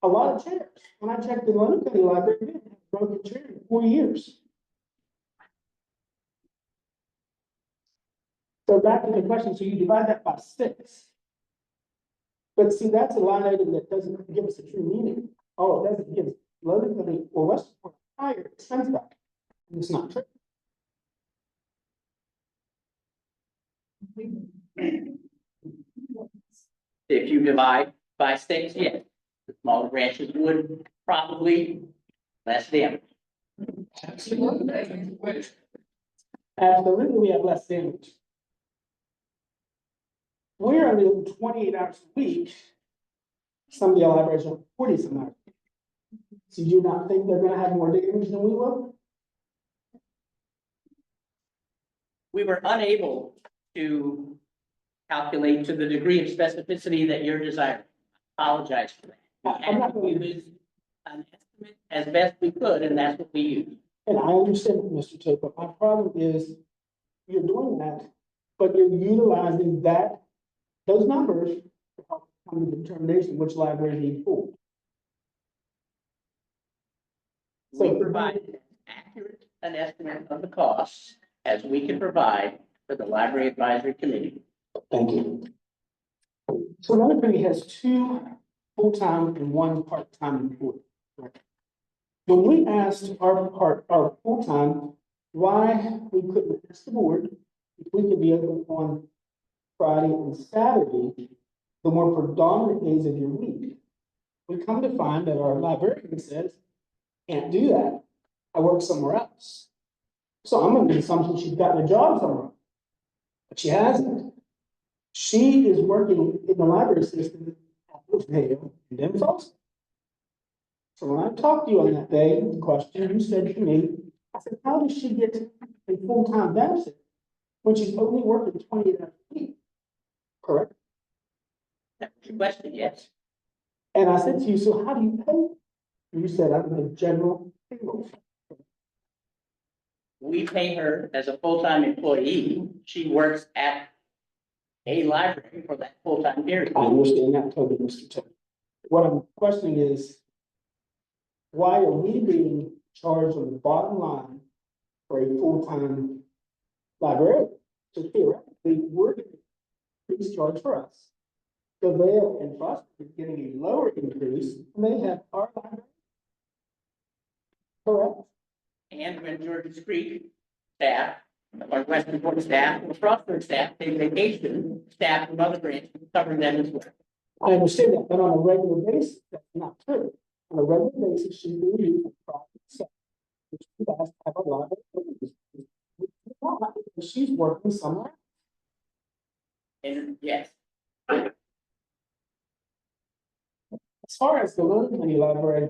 a lot of chairs. When I checked the London County Library, they didn't have a broken chair in 4 years. So back to the question, so you divide that by 6. But see, that's a line item that doesn't give us a true meaning. Oh, it doesn't give us London County or Westport higher expense back. And it's not true. If you divide by 6, yes, the smaller branches would probably less damage. Absolutely, we have less damage. We're only 28 hours a week. Some of the libraries are 40 some hours. So you do not think they're gonna have more damage than we will? We were unable to calculate to the degree of specificity that you're desiring. Apologize for that. We I'm had not to going to, use an estimate as best we could, and that's what we used. and I understand, Mr. Tate, but my problem is you're doing that, but you're utilizing those numbers to help come to the determination which library need for. We provided as accurate an estimate of the costs as we can provide for the Library Advisory Committee. Thank you. So Leonard County has 2 full-time and 1 part-time employee. Correct? When we asked our full-time, why we couldn't ask the board if we could be open on Friday and Saturday, the more predominant days of your week, we come to find that our librarian says, can't do that. I work somewhere else. So I'm under the assumption she's gotten a job somewhere, but she hasn't. She is working in the library system at Woodvale and then Frost. So when I talked to you on that day, the question you said to me, I said, how does she get a full-time benefit when she's only working 28 hours a week? Correct? That's your question, yes. And I said to you, so how do you pay? You said, I'm the general payroll. We pay her as a full-time employee. She works at a library for that full-time period. I understand that totally, Mr. Tucker. What I'm questioning is, why are we being charged on the bottom line for a full-time librarian? So theoretically, we're getting increased charge for us. The Vale and Foster is getting a lower increase, and they have our library. Correct? And when George's Creek staff, or Western Port staff, or Frostburg staff take vacation, staff from other branches cover them as well. I understand that, but on a regular basis, that's not true. On a regular basis, she's being used for profit sector, which you guys have a lot of. She's working somewhere. And yes, As far as the Leonard County Library,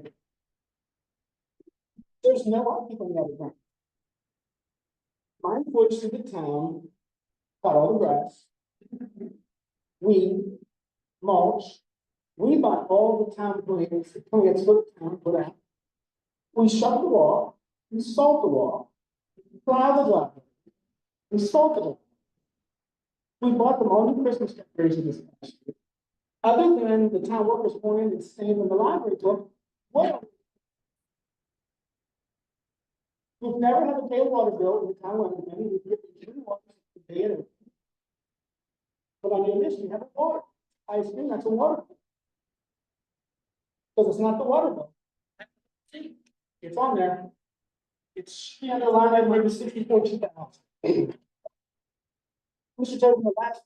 there's no occupant other branch. My employees through the town cut all the grass, weed, mulch. We buy all the town plants for the town put out. We shut the wall, Installed the wall, plow the driveway, installed the wall. We bought them all new Christmas decorations this past year. Other than the town workers going and staying in the library book, what? We've never had to pay a water bill in the town of London, we've given you water to pay it. But on your list, you have a water. I assume that's a water bill. Because it's not the water bill. It's on there. It's on the line item number 64,000. Mr. Taylor, in the last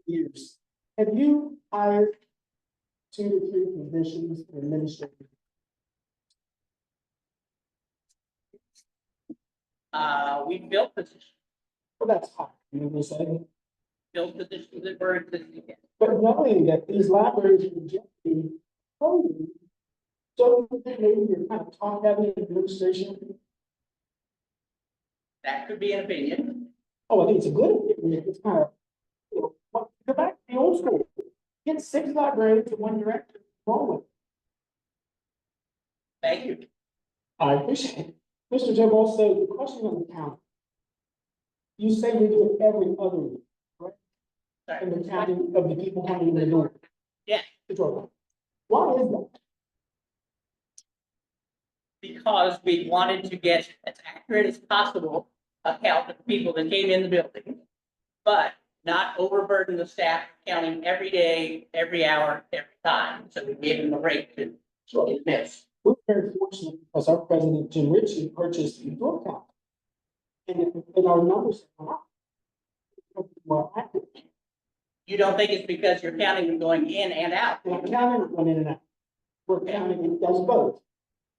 years, have you hired 2 to 3 positions in administration? We built positions, Well, that's high, you know what I'm saying? built positions that were existing. But knowing that these libraries are generally closing, so maybe you're kind of top heavy administration. That could be an opinion. Oh, I think it's a good opinion. It's kind of, you know, go back to the old school. Get 6 librarians and 1 director. Roll with it. Thank you. I appreciate it. Mr. Jim, also, the question on the county. You say we do it every other week, right? Sorry. And the counting of the people coming in the door. Yeah. The door. Why is that? Because we wanted to get as accurate as possible account of the people that came in the building, but not overburden the staff counting every day, every hour, every time. So we gave them a break to miss. We're very fortunate because our president, Jim Ritchie, purchased a door count. And our numbers are up. More accurate. You don't think it's because you're counting them going in and out? We're not counting it going in and out. We're counting it as both.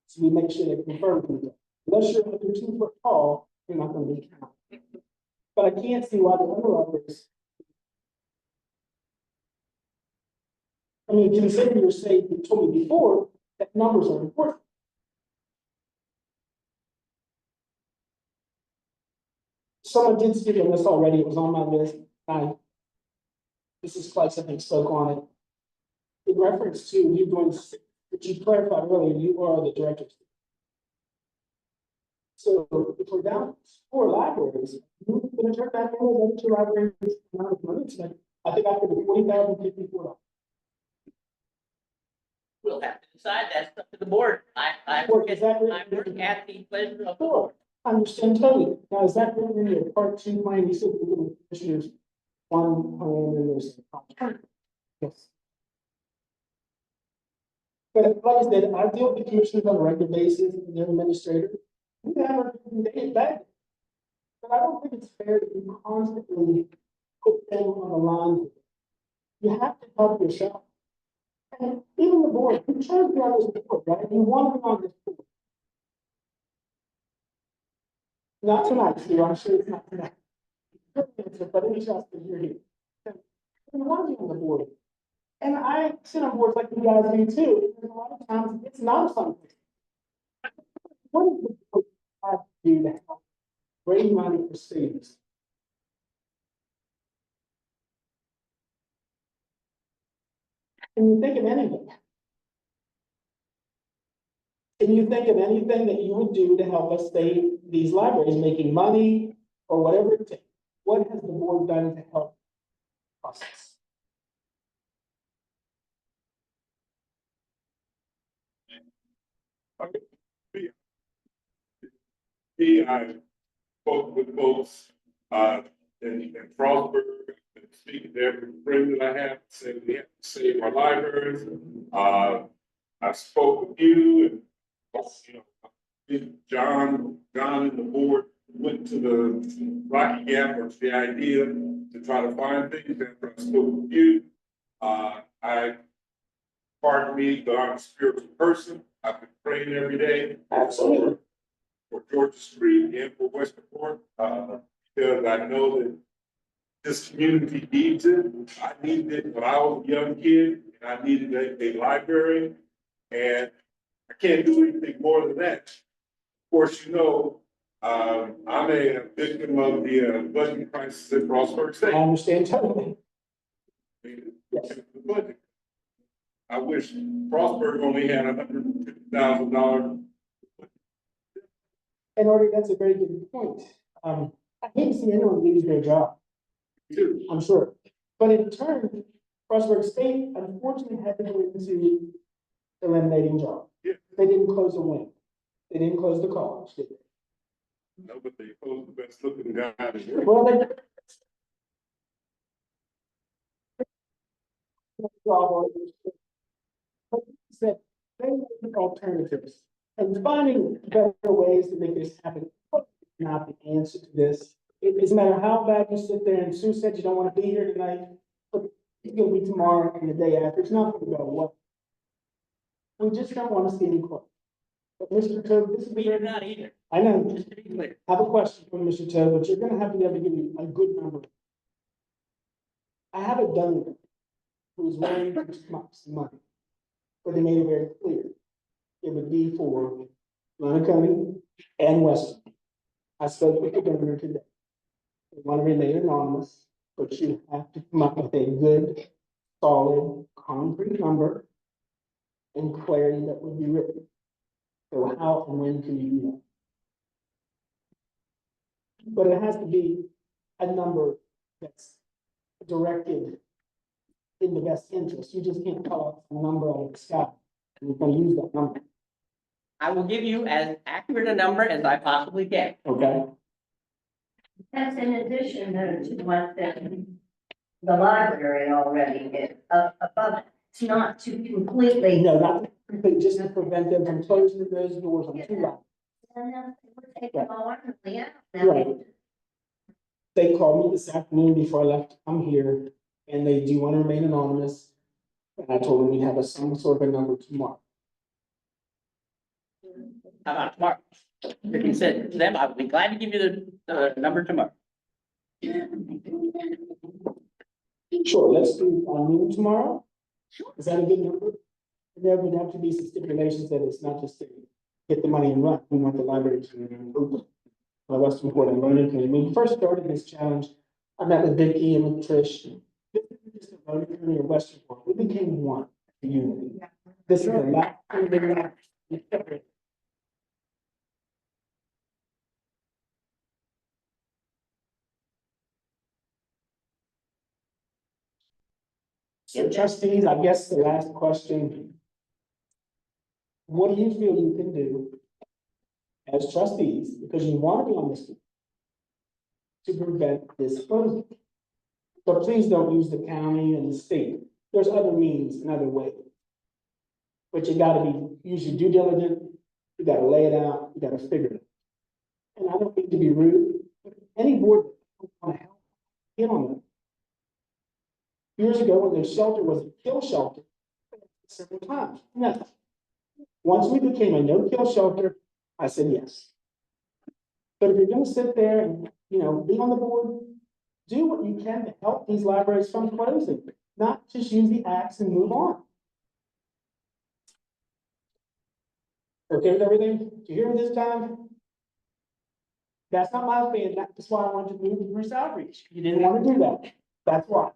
So we make sure they confirm it. Unless you're 2 foot tall, you're not going to be counted. But I can't see why the other others. I mean, consider you're saying, you told me before, that numbers are important. Someone did speak on this already, it was on my list. This is quite something spoke on it. In reference to you doing, which you clarified earlier, you are the director. So if we're down 4 libraries, you're gonna turn back on the other 2 libraries amount of money. It's like, I think I could be $40,054. We'll have to decide. That's up to the board. I Well, work is that at the pleasure of the board. Sure, I understand totally. Now, is that written in your part 2 plan? You said we're gonna commissioners 1 plan and there's. Yes. But like I said, I deal with the commissioners on a regular basis, and their administrator. We have our day back. But I don't think it's fair to be constantly put them on the line. You have to help yourself. And even the board, you try to be on this board, right? You want to be on this board. Not tonight, Steve, I'm sure it's not tonight. But interested you're here. You want to be on the board. And I sit on boards like you guys do too. And a lot of times it's not something. What is the board have to do to help raise money for students? Can you think of anything? Can you think of anything that you would do to help us stay these libraries making money or whatever it takes? What has the board done to help the process? I spoke with folks, in Frostburg, and speaking to every friend that I have, saying we have to save our libraries. I spoke with you and, you know, John and the board went to the Rocky Gap, or the idea to try to find things. After I spoke with you, pardon me, but I'm a spiritual person. I've been praying every day. Absolutely. For Georgia Street and for Westport, because I know that this community needs it. I needed it when I was a young kid, and I needed a library, and I can't do anything more than that. Of course, you know, I'm a victim of the budget crisis in Frostburg State. I understand totally. Yes. The budget. I wish Frostburg only had $150,000. And Artie, that's a very good point. I hate to see anyone lose their job. Too. I'm sure. But in turn, Frostburg State unfortunately had to go into eliminating jobs. Yeah. They didn't close the wing. They didn't close the college, did they? No, but they closed the best looking guy in here. Well, they. Said, they look alternatives and finding better ways to make this happen. Not the answer to this. It doesn't matter how bad you sit there and Sue said you don't want to be here tonight, but it's gonna be tomorrow and the day after. It's not gonna go away. We just don't want to see any quote. But Mr. Toad, this is. We are not either, I know, just to be clear. I have a question for Mr. Toad, but you're gonna have to be able to give me a good number. I have a donor who's willing to come up with some money, but they made it very clear. It would be for County and Western. I spoke with the donor today. They want to remain anonymous, but you have to come up with a good, solid, concrete number and clarity that would be written. So how and when can you do that? But it has to be a number that's directed in the best interest. You just can't call out a number out of the sky. And you're gonna use that number, I will give you as accurate a number as I possibly can. okay? That's in addition to what the library already did, above it. It's not to completely. No, not completely, just to prevent them from closing those doors on two levels. We're taking all our money out. Right. They called me this afternoon before I left, I'm here, and they do want to remain anonymous. And I told them we'd have some sort of a number tomorrow. How about tomorrow? You can say to them, I will be glad to give you the number tomorrow. Sure, let's do noon tomorrow. Is that a good number? There would have to be some stipulations that it's not just to get the money and run. We want the library to remain open. Western Port and Learning Community. When we first started this challenge, I met with Vicki and with Trish. This isn't just a Learning Community or Western Port. We became one unity. This is the last thing we're gonna be separate. So trustees, I guess the last question. What do you feel you can do as trustees, because you want to be on this board, to prevent this closing? But please don't use the county and the state. There's other means and other ways. But you gotta use your due diligence, you gotta lay it out, you gotta figure it out. And I don't mean to be rude, but any board that want to help, get on it. Years ago, when the shelter was a kill shelter, several times, no. Once we became a no-kill shelter, I said yes. But if you're gonna sit there and, be on the board, do what you can to help these libraries from closing, not just use the axe and move on. Okay with everything? Did you hear me this time? That's not my opinion. That's why I wanted to move to Bruce Outreach. You didn't want to do that. That's why.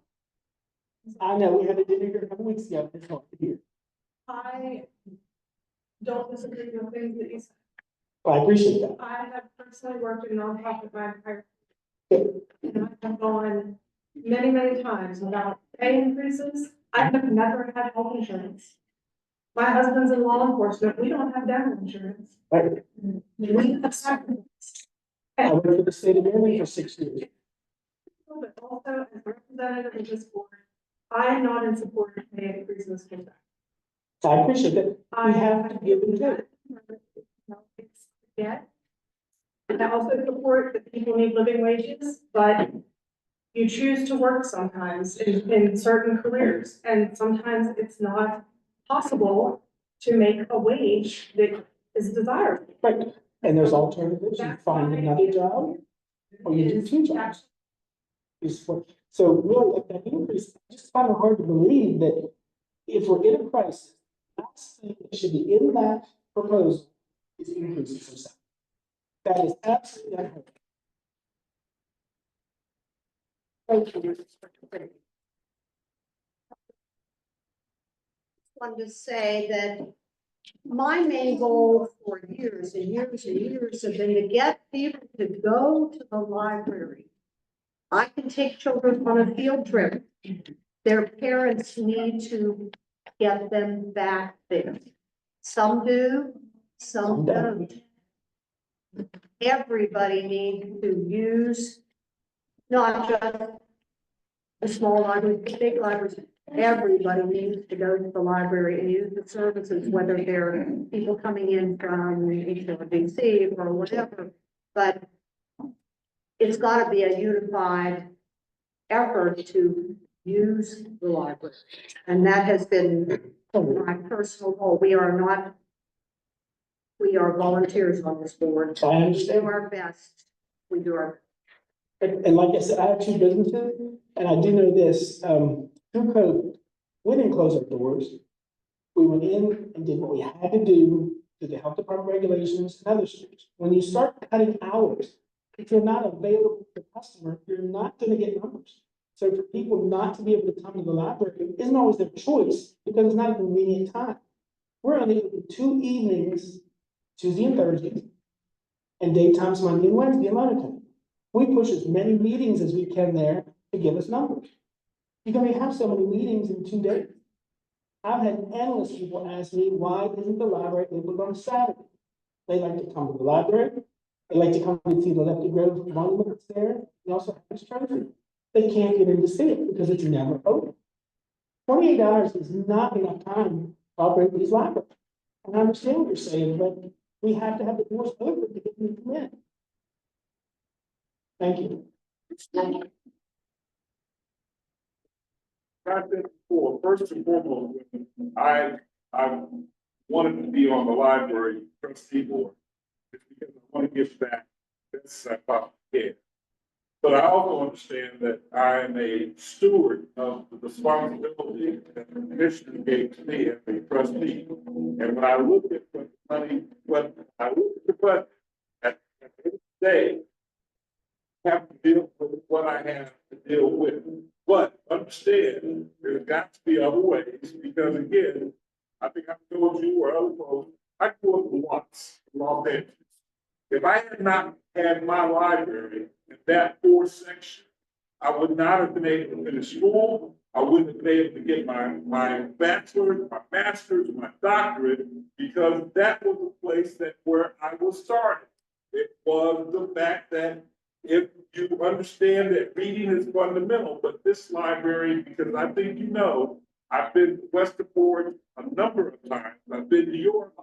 I know we had a dinner here a couple weeks ago. It's hard to hear. I don't disagree with things that you said. I appreciate that. I have personally worked in nonprofit my entire. And I have gone many, many times without pay increases. I have never had health insurance. My husband's in law enforcement. We don't have dental insurance. Right. We have sacrificed. I worked for the state of Maryland for 6 years. But also as representative of this board, I am not in support of pay increases for that. I appreciate that. We have to give and take. Yeah. And I also support that people need living wages, but you choose to work sometimes in certain careers, and sometimes it's not possible to make a wage that is desirable. Right. And there's alternatives. You find another job or you do two jobs. So really, like that increase, I just find it hard to believe that if we're in a crisis, last thing that should be in that proposal is increases of salary. That is absolutely unheard of. Thank you. Wanted to say that my main goal for years and years and years have been to get people to go to the library. I can take children on a field trip. Their parents need to get them back there. Some do, some don't. Everybody needs to use, not just the small libraries, the big libraries. Everybody needs to go to the library and use the services, whether they're people coming in from DC or whatever. But it's got to be a unified effort to use the library. And that has been my personal goal. We are volunteers on this board. I We understand. do our best. We do our And like I said, I have two businesses, and I do know this, through COVID, we didn't close our doors. We went in and did what we had to do to the health department regulations and other things. When you start cutting hours, if you're not available to the customer, you're not gonna get numbers. So for people not to be able to come to the library isn't always their choice, because it's not a convenient time. We're only open 2 evenings, Tuesday and Thursday, and daytimes Monday and Wednesday in Monaco. We push as many meetings as we can there to give us numbers. You can only have so many meetings in 2 days. I've had endless people ask me, why isn't the library open on Saturday? They like to come to the library. They like to come and see the Lefty Grove monument that's there. They also have this treasure. They can't get in to see it because it's never open. $28 is not enough time to operate these libraries. And I understand what you're saying, but we have to have the doors open to get them to come in. Thank you. I said before, first and foremost, I wanted to be on the library trustee board. It's because I want to give back. That's about it. But I also understand that I am a steward of the responsibility that the commissioner gave to me as a trustee. And when I look at the money, when I look at the budget, at the end of the day, I have to deal with what I have to deal with. But understand, there's got to be other ways, because again, I think I've told you or other folks, I grew up once in Los Angeles. If I had not had my library in that poor section, I would not have been able to finish school. I wouldn't have been able to get my bachelor's, my master's, my doctorate, because that was the place where I was started. It was the fact that if you understand that reading is fundamental, but this library, because I think you know, I've been to Westerport a number of times. I've been to York.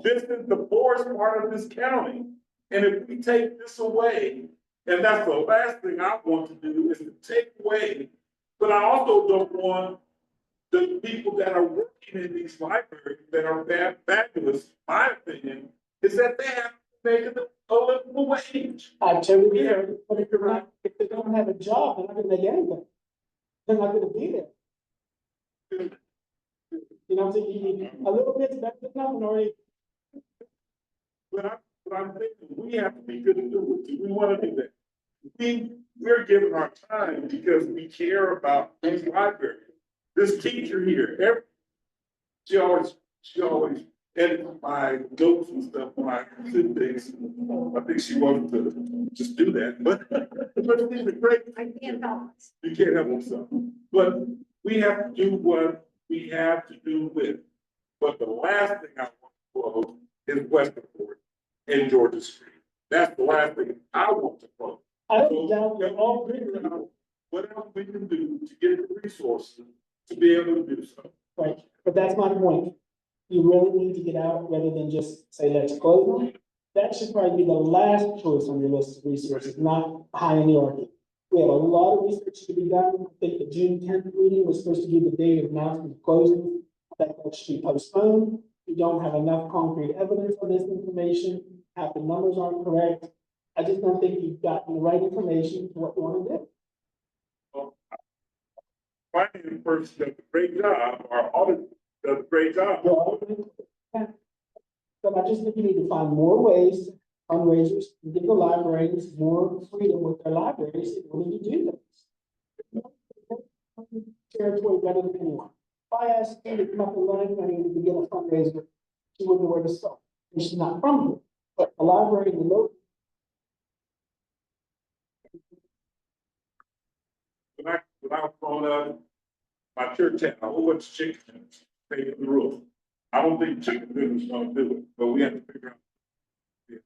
This is the poorest part of this county. And if we take this away, and that's the last thing I want to do is to take away, but I also don't want the people that are working in these libraries that are fabulous, my opinion, is that they have to make a livable wage. I totally agree, but if they don't have a job, they're not gonna make anything. They're not gonna be there. You know, what I'm saying? A little bit's better than nothing, or But I'm thinking we have to be good stewards. We want to do that. We're giving our time because we care about these libraries. This teacher here, she always edits my notes and stuff when I did things. I think she wanted to just do that, but she's a great. I can't help it. You can't help yourself. But we have to do what we have to do with. But the last thing I want to close is Westerport and Georgia Street. That's the last thing I want to close. I don't So doubt we're all figuring out what else we can do to get the resources to be able to do so. right, but that's my point. You really need to get out rather than just say, let's close them. That should probably be the last choice on your list of resources, not high in the order. We have a lot of research to be done. I think the June 10th meeting was supposed to be the date of announcement of closing. I think that should be postponed. We don't have enough concrete evidence on this information. Half the numbers aren't correct. I just don't think you've gotten the right information to what you want to do. Finance person does a great job, our audit does a great job. But I just think you need to find more ways, fundraisers, and give the libraries more freedom with their libraries in order to do this. Territory better than anyone. If I asked you to come up with money to begin a fundraiser she wouldn't know where to start. And she's not from here, but a library in the local. When I was growing up, my church had a whole bunch of chickens paid for the roof. I don't think chicken business is gonna do it, but we have to figure out. The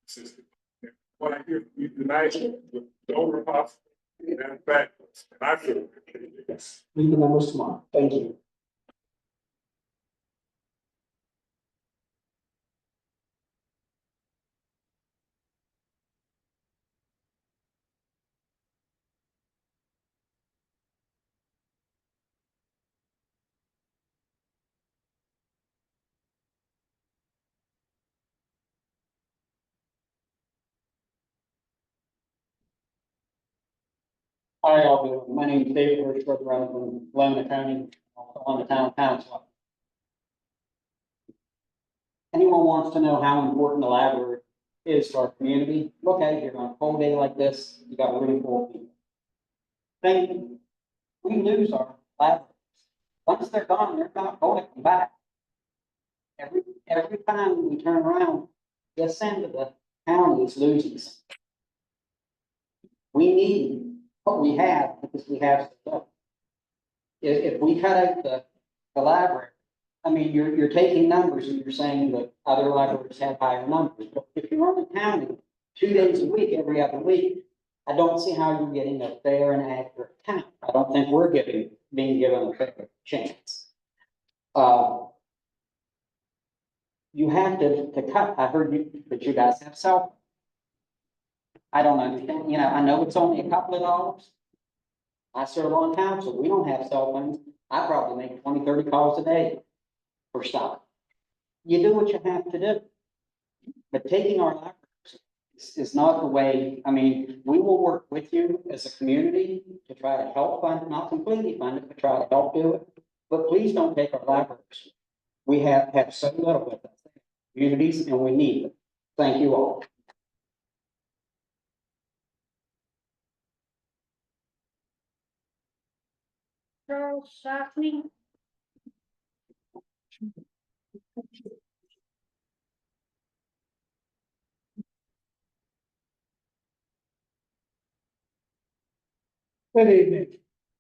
system. What I hear from you tonight with donor possible, and backwards, and I feel. Yes, leave the numbers tomorrow. Thank you. Hi, all doing. My name is David Hirschberg, I'm from Lona County, also on the town council. Anyone wants to know how important the library is to our community, look at it here on a cold day like this, you got a room full of people. Then we lose our libraries. Once they're gone, they're not going back. Every time we turn around, this end of the county is losing. We need what we have because we have stuff. If we cut out the library, I mean, you're taking numbers and you're saying that other libraries have higher numbers. But if you're only counting 2 days a week, every other week, I don't see how you're getting a fair and accurate count. I don't think we're being given a fair chance. You have to cut. I heard that you guys have cell phones. I don't understand, I know it's only a couple of dollars. I serve on council, we don't have cell phones. I probably make 20, 30 calls a day for stuff. You do what you have to do. But taking our libraries is not the way. I mean, we will work with you as a community to try to help fund, not completely fund it, but try to help do it. But please don't take our libraries. We have so little with us, communities, and we need them. Thank you all. Charles Shockney. Good evening.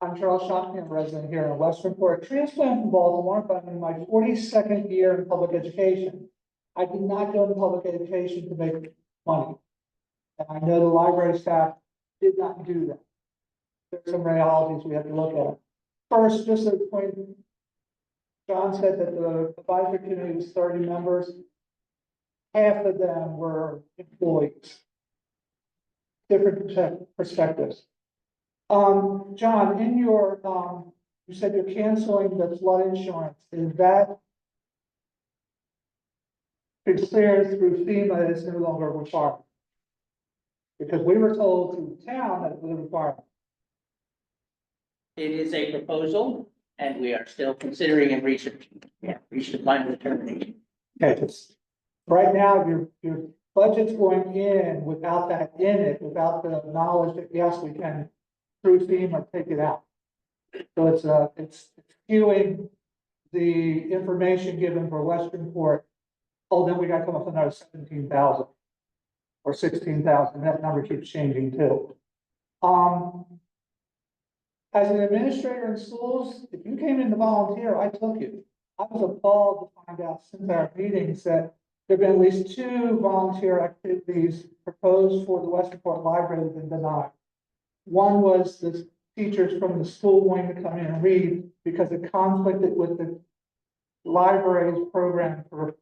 I'm Charles Shockney, I'm a resident here in Westernport, transplant from Baltimore, but I'm in my 42nd year in public education. I did not go into public education to make money. And I know the library staff did not do that. There's some realities we have to look at. First, just a point, John said that the advisory committee was 30 members. Half of them were employees. Different perspectives. John, in your, you said you're canceling the flood insurance. Is that declared through FEMA is no longer required? Because we were told through the town that it was required. It is a proposal, and we are still considering and researching. Yeah, reached a final determination. Okay, right now, your budget's going in without that in it, without the knowledge that, yes, we can, through FEMA, take it out. So it's skewing the information given for Westernport. Oh, then we gotta come up with another 17,000 or 16,000. That number keeps changing too. As an administrator in schools, if you came in to volunteer, I took you. I was appalled to find out since our meetings that there have been at least 2 volunteer activities proposed for the Westernport Library that have been denied. One was the teachers from the school wanting to come in and read because it conflicted with the library's program for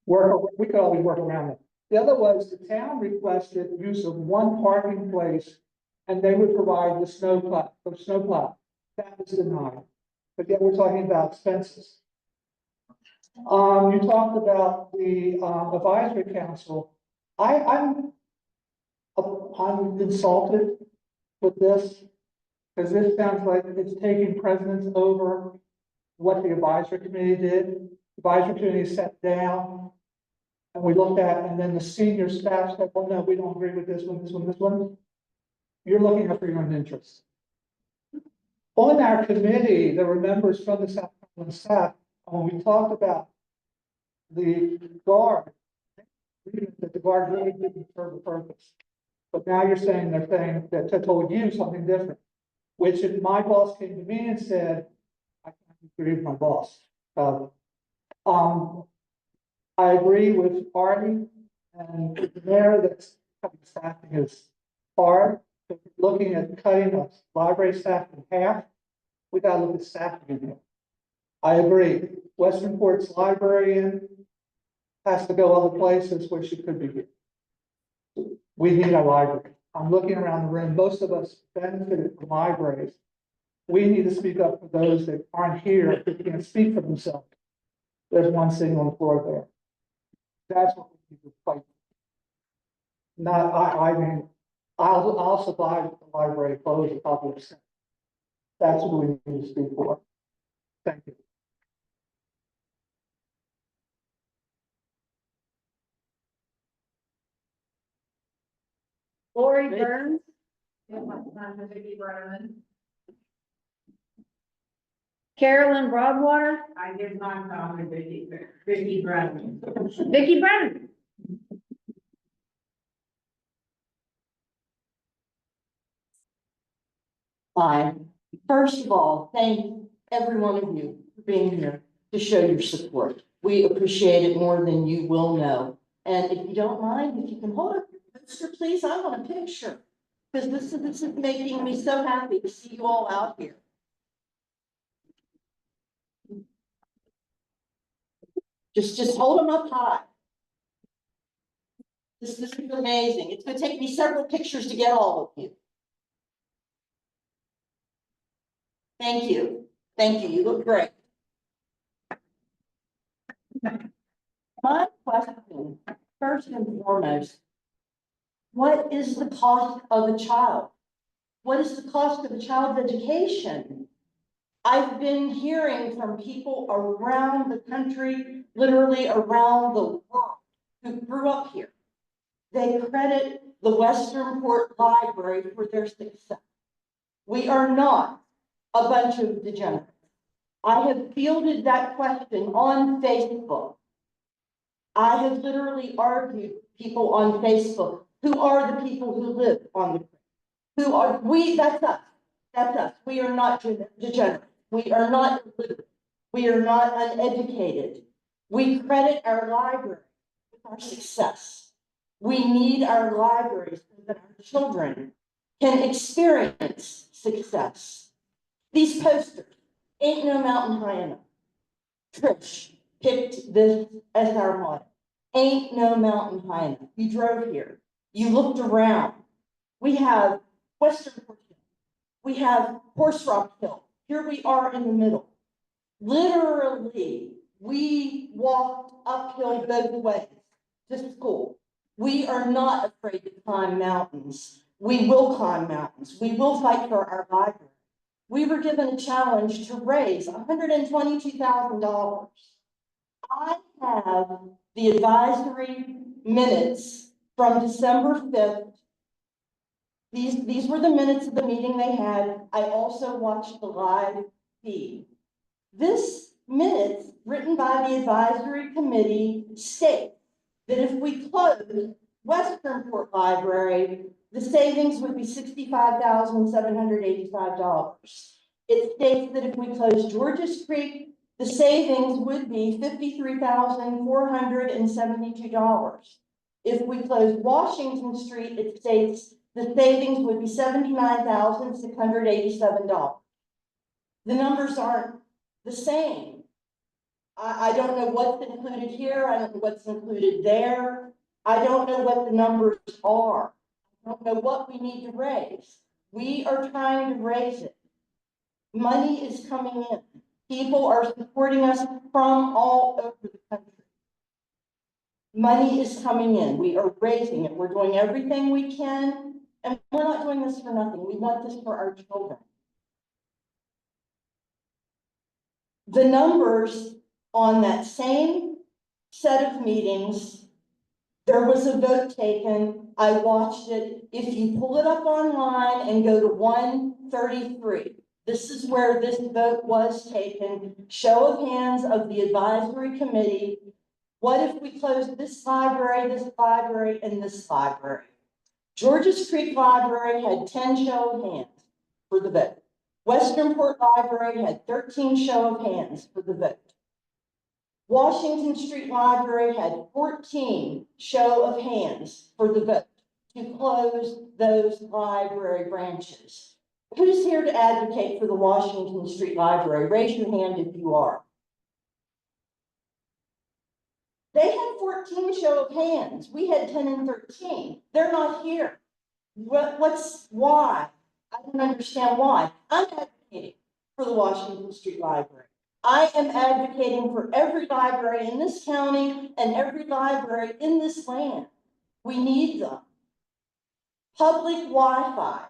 work. We could always work around it. The other was the town requested use of one parking place and they would provide the snowplow. That was denied. But yet we're talking about expenses. You talked about the advisory council. I'm insulted with this because this sounds like it's taking precedence over what the advisory committee did. The advisory committee sat down and we looked at, and then the senior staff said, well, no, we don't agree with this one, this one, this one. You're looking out for your own interests. On our committee, there were members from the South Carolina and staff, when we talked about the guard, that the guard really didn't serve a purpose. But now you're saying they're saying that they told you something different, which if my boss came to me and said, I can't agree with my boss. I agree with Artie and with the mayor that cutting staffing is hard. If we're looking at cutting the library staff in half, we gotta look at staffing in here. I agree. Western Port's librarian has to go other places where she could be here. We need a library. I'm looking around the room. Most of us benefited from libraries. We need to speak up for those that aren't here, who can't speak for themselves. There's one sitting on the floor there. That's what we need to fight. Not, I mean, I'll survive the library close a couple of cents. That's what we need to speak for. Thank you. Lori Burns, Carolyn Broadwater, I did not call her Vicky Brown. Vicky Brennan. Hi. First of all, thank every one of you for being here to show your support. We appreciate it more than you will know. And if you don't mind, if you can hold up your poster, please, I want a picture. Because this is making me so happy to see you all out here. Just hold them up high. This is amazing. It's going to take me several pictures to get all of you. Thank you. Thank you. You look great. My question, first and foremost, what is the cost of a child? What is the cost of a child's education? I've been hearing from people around the country, literally around the world, who grew up here. They credit the Western Port Library for their success. We are not a bunch of degenerates. I have fielded that question on Facebook. I have literally argued people on Facebook who are the people who live on the who are we, that's us. That's us. We are not degenerate. We are not illiterate. We are not uneducated. We credit our library with our success. We need our libraries so that our children can experience success. These posters, ain't no mountain high enough. Trish picked this as our motto. Ain't no mountain high enough. You drove here. You looked around. We have Western Port Hill. We have Horse Rock Hill. Here we are in the middle. Literally, we walked uphill both ways to school. We are not afraid to climb mountains. We will climb mountains. We will fight for our library. We were given a challenge to raise $122,000. I have the advisory minutes from December 5th. These were the minutes of the meeting they had. I also watched the live feed. This minutes written by the advisory committee state that if we close Western Port Library, the savings would be $65,785. It states that if we close Georges Creek, the savings would be $53,472. If we close Washington Street, it states the savings would be $79,687. The numbers aren't the same. I don't know what's included here. I don't know what's included there. I don't know what the numbers are. I don't know what we need to raise. We are trying to raise it. Money is coming in. People are supporting us from all over the country. Money is coming in. We are raising it. We're doing everything we can. And we're not doing this for nothing. We want this for our children. The numbers on that same set of meetings, there was a vote taken. I watched it. If you pull it up online and go to 133, This is where this vote was taken. Show of hands of the advisory committee. What if we closed this library, and this library? Georges Creek Library had 10 show of hands for the vote. Western Port Library had 13 show of hands for the vote. Washington Street Library had 14 show of hands for the vote to close those library branches. Who's here to advocate for the Washington Street Library? Raise your hand if you are. They had 14 show of hands. We had 10 and 13. They're not here. Why? I don't understand why. I'm advocating for the Washington Street Library. I am advocating for every library in this county and every library in this land. We need them. Public Wi-Fi.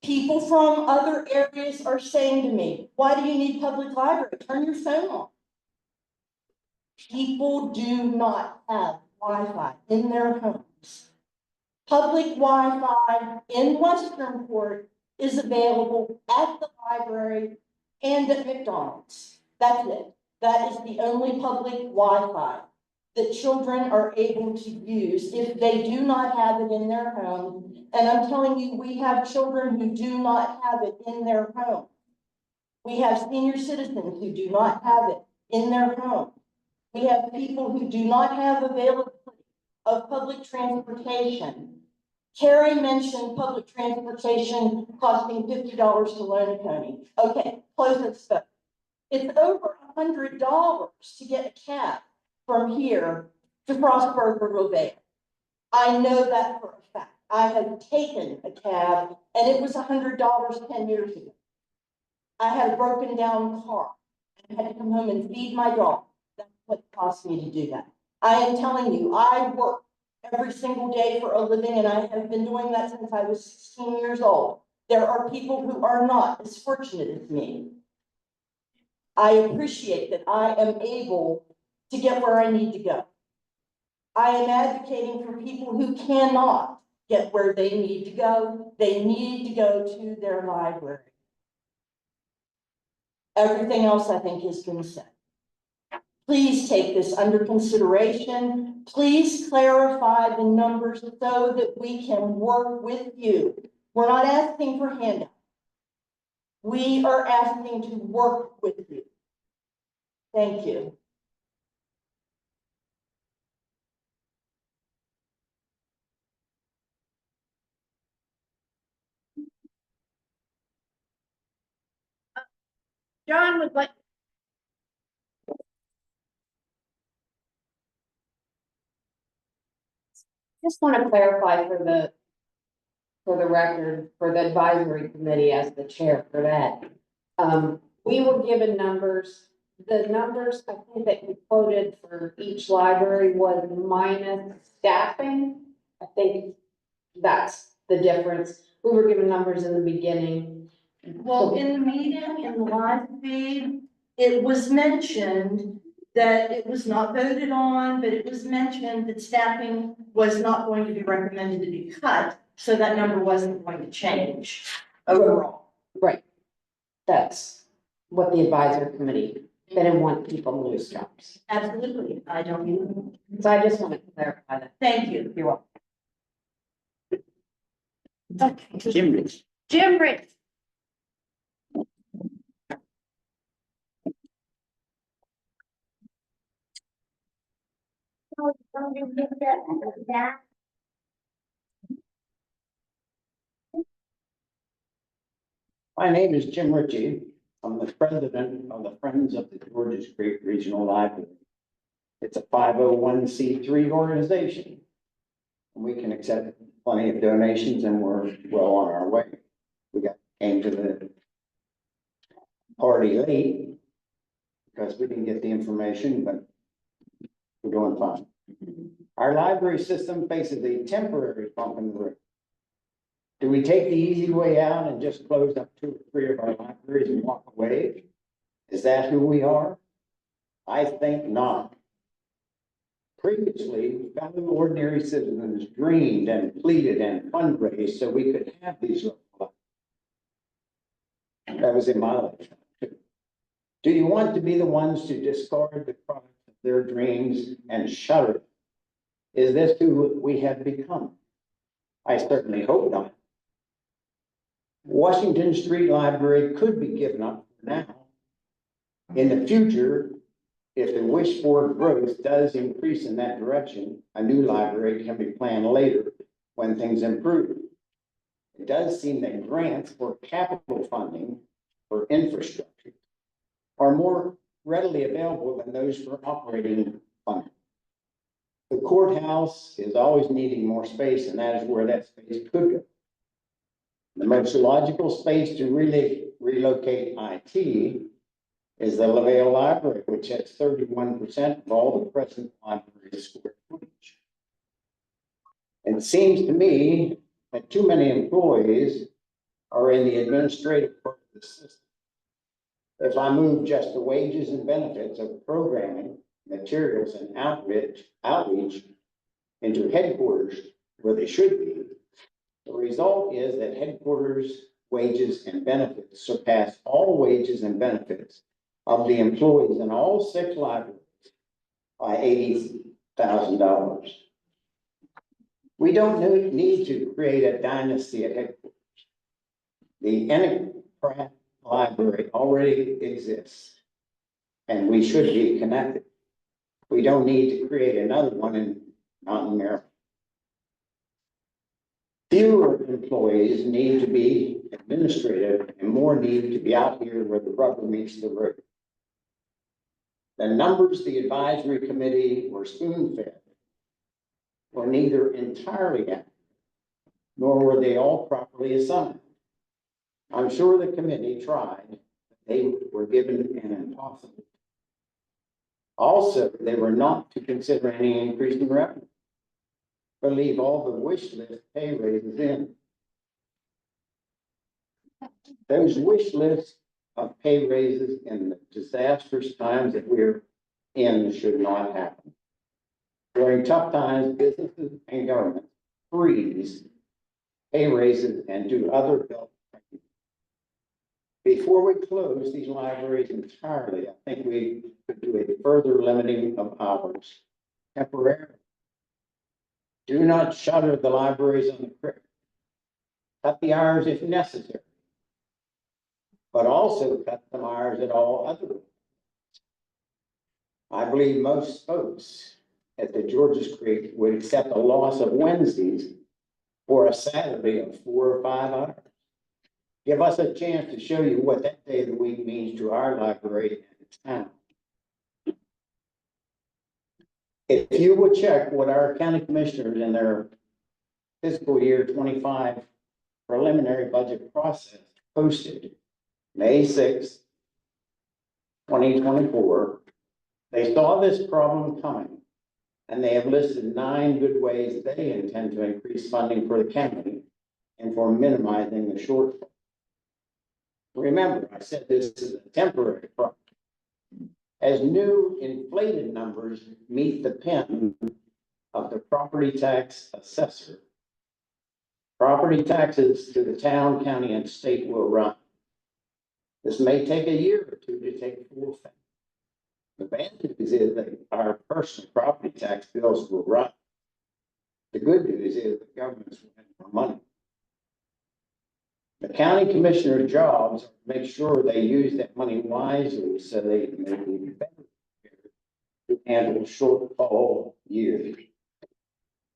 People from other areas are saying to me, why do you need public library? Turn your phone on. People do not have Wi-Fi in their homes. Public Wi-Fi in Western Port is available at the library and at McDonald's. That's it. That is the only public Wi-Fi that children are able to use if they do not have it in their home. And I'm telling you, we have children who do not have it in their home. We have senior citizens who do not have it in their home. We have people who do not have availability of public transportation. Carrie mentioned public transportation costing $50 to Lonacone. Okay, close this stuff. It's over $100 to get a cab from here to Frostburg or Rovea. I know that for a fact. I have taken a cab and it was $100 10 years ago. I had a broken down car and had to come home and feed my dog. That's what it cost me to do that. I am telling you, I work every single day for a living, and I have been doing that since I was 16 years old. There are people who are not as fortunate as me. I appreciate that I am able to get where I need to go. I am advocating for people who cannot get where they need to go. They need to go to their library. Everything else I think has been said. Please take this under consideration. Please clarify the numbers so that we can work with you. We're not asking for handouts. We are asking to work with you. Thank you. John would like. Just want to clarify for the record, for the advisory committee as the chair for that. We were given numbers. The numbers I think that you quoted for each library was minus staffing. I think that's the difference. We were given numbers in the beginning. Well, in the meeting, in the live feed, it was mentioned that it was not voted on, but it was mentioned that staffing was not going to be recommended to be cut, so that number wasn't going to change overall. Right. That's what the advisory committee, they didn't want people to lose jobs. Absolutely, I don't even. So I just wanted to clarify that. Thank you. You're welcome. Okay. Jim Rich. Jim Rich. My name is Jim Ritchie. I'm the president of the Friends of the Georges Creek Regional Library. It's a 501c3 organization. We can accept plenty of donations and we're well on our way. Came to the party late because we didn't get the information, but we're doing fine. Our library system faces a temporary bump in the road. Do we take the easy way out and just close up 2 or 3 of our libraries and walk away? Is that who we are? I think not. Previously, fellow ordinary citizens dreamed and pleaded and fundraised so we could have these local libraries. was in my lifetime. Do you want to be the ones to discard the product of their dreams and shudder? Is this who we have become? I certainly hope not. Washington Street Library could be given up for now. In the future, if the wish for growth does increase in that direction, a new library can be planned later when things improve. It does seem that grants for capital funding for infrastructure are more readily available than those for operating funding. The courthouse is always needing more space, and that is where that space could go. The most logical space to really relocate IT is the LaVale Library, which has 31% of all the present library square footage. It seems to me that too many employees are in the administrative part of the system. If I move just the wages and benefits of programming, materials, and outreach into headquarters where they should be, the result is that headquarters wages and benefits surpass all wages and benefits of the employees in all 6 libraries by $80,000. We don't need to create a dynasty at headquarters. The Ennick Library already exists, and we should be connected. We don't need to create another one in Mountain Maryland. Fewer employees need to be administrative and more need to be out here where the rubber meets the road. The numbers the advisory committee were spoon-fed were neither entirely accurate, nor were they all properly assigned. I'm sure the committee tried, but they were given an impossible. Also, they were not to consider any increase in revenue, but leave all the wish list pay raises in. Those wish lists of pay raises in the disastrous times that we're in should not happen. During tough times, businesses and governments freeze pay raises and do other help. Before we close these libraries entirely, I think we could do a further limiting of hours temporarily. Do not shutter the libraries on the creek. Cut the hours if necessary, but also cut the hours at all other. I believe most folks at the Georges Creek would accept a loss of Wednesdays for a Saturday of 4 or 5 hours. Give us a chance to show you what that day of the week means to our library and its town. If you would check what our county commissioners in their fiscal year 25 preliminary budget process posted May 6, 2024, they saw this problem coming, and they have listed 9 good ways they intend to increase funding for the county and for minimizing the shortfall. Remember, I said this is a temporary problem. As new inflated numbers meet the pen of the property tax assessor, property taxes to the town, county, and state will run. This may take a year or 2 to take full effect. The bad news is that our personal property tax bills will run. The good news is the government's will have more money. The county commissioner's jobs are to make sure they use that money wisely so they can make it better to handle shortfall years.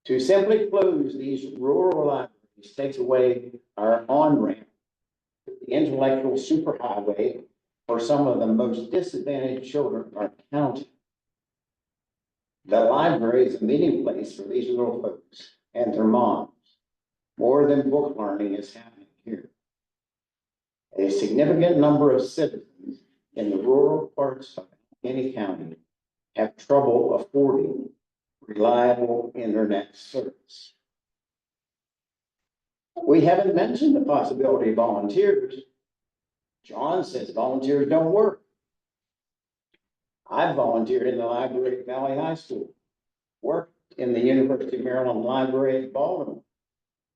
To simply close these rural libraries takes away our on-ramp to the intellectual superhighway for some of the most disadvantaged children in our county. The library is a meeting place for these little folks and their moms. More than book learning is happening here. A significant number of citizens in the rural parts of any county have trouble affording reliable internet service. We haven't mentioned the possibility of volunteers. John says volunteers don't work. I volunteered in the library at Valley High School, worked in the University of Maryland Library at Baltimore,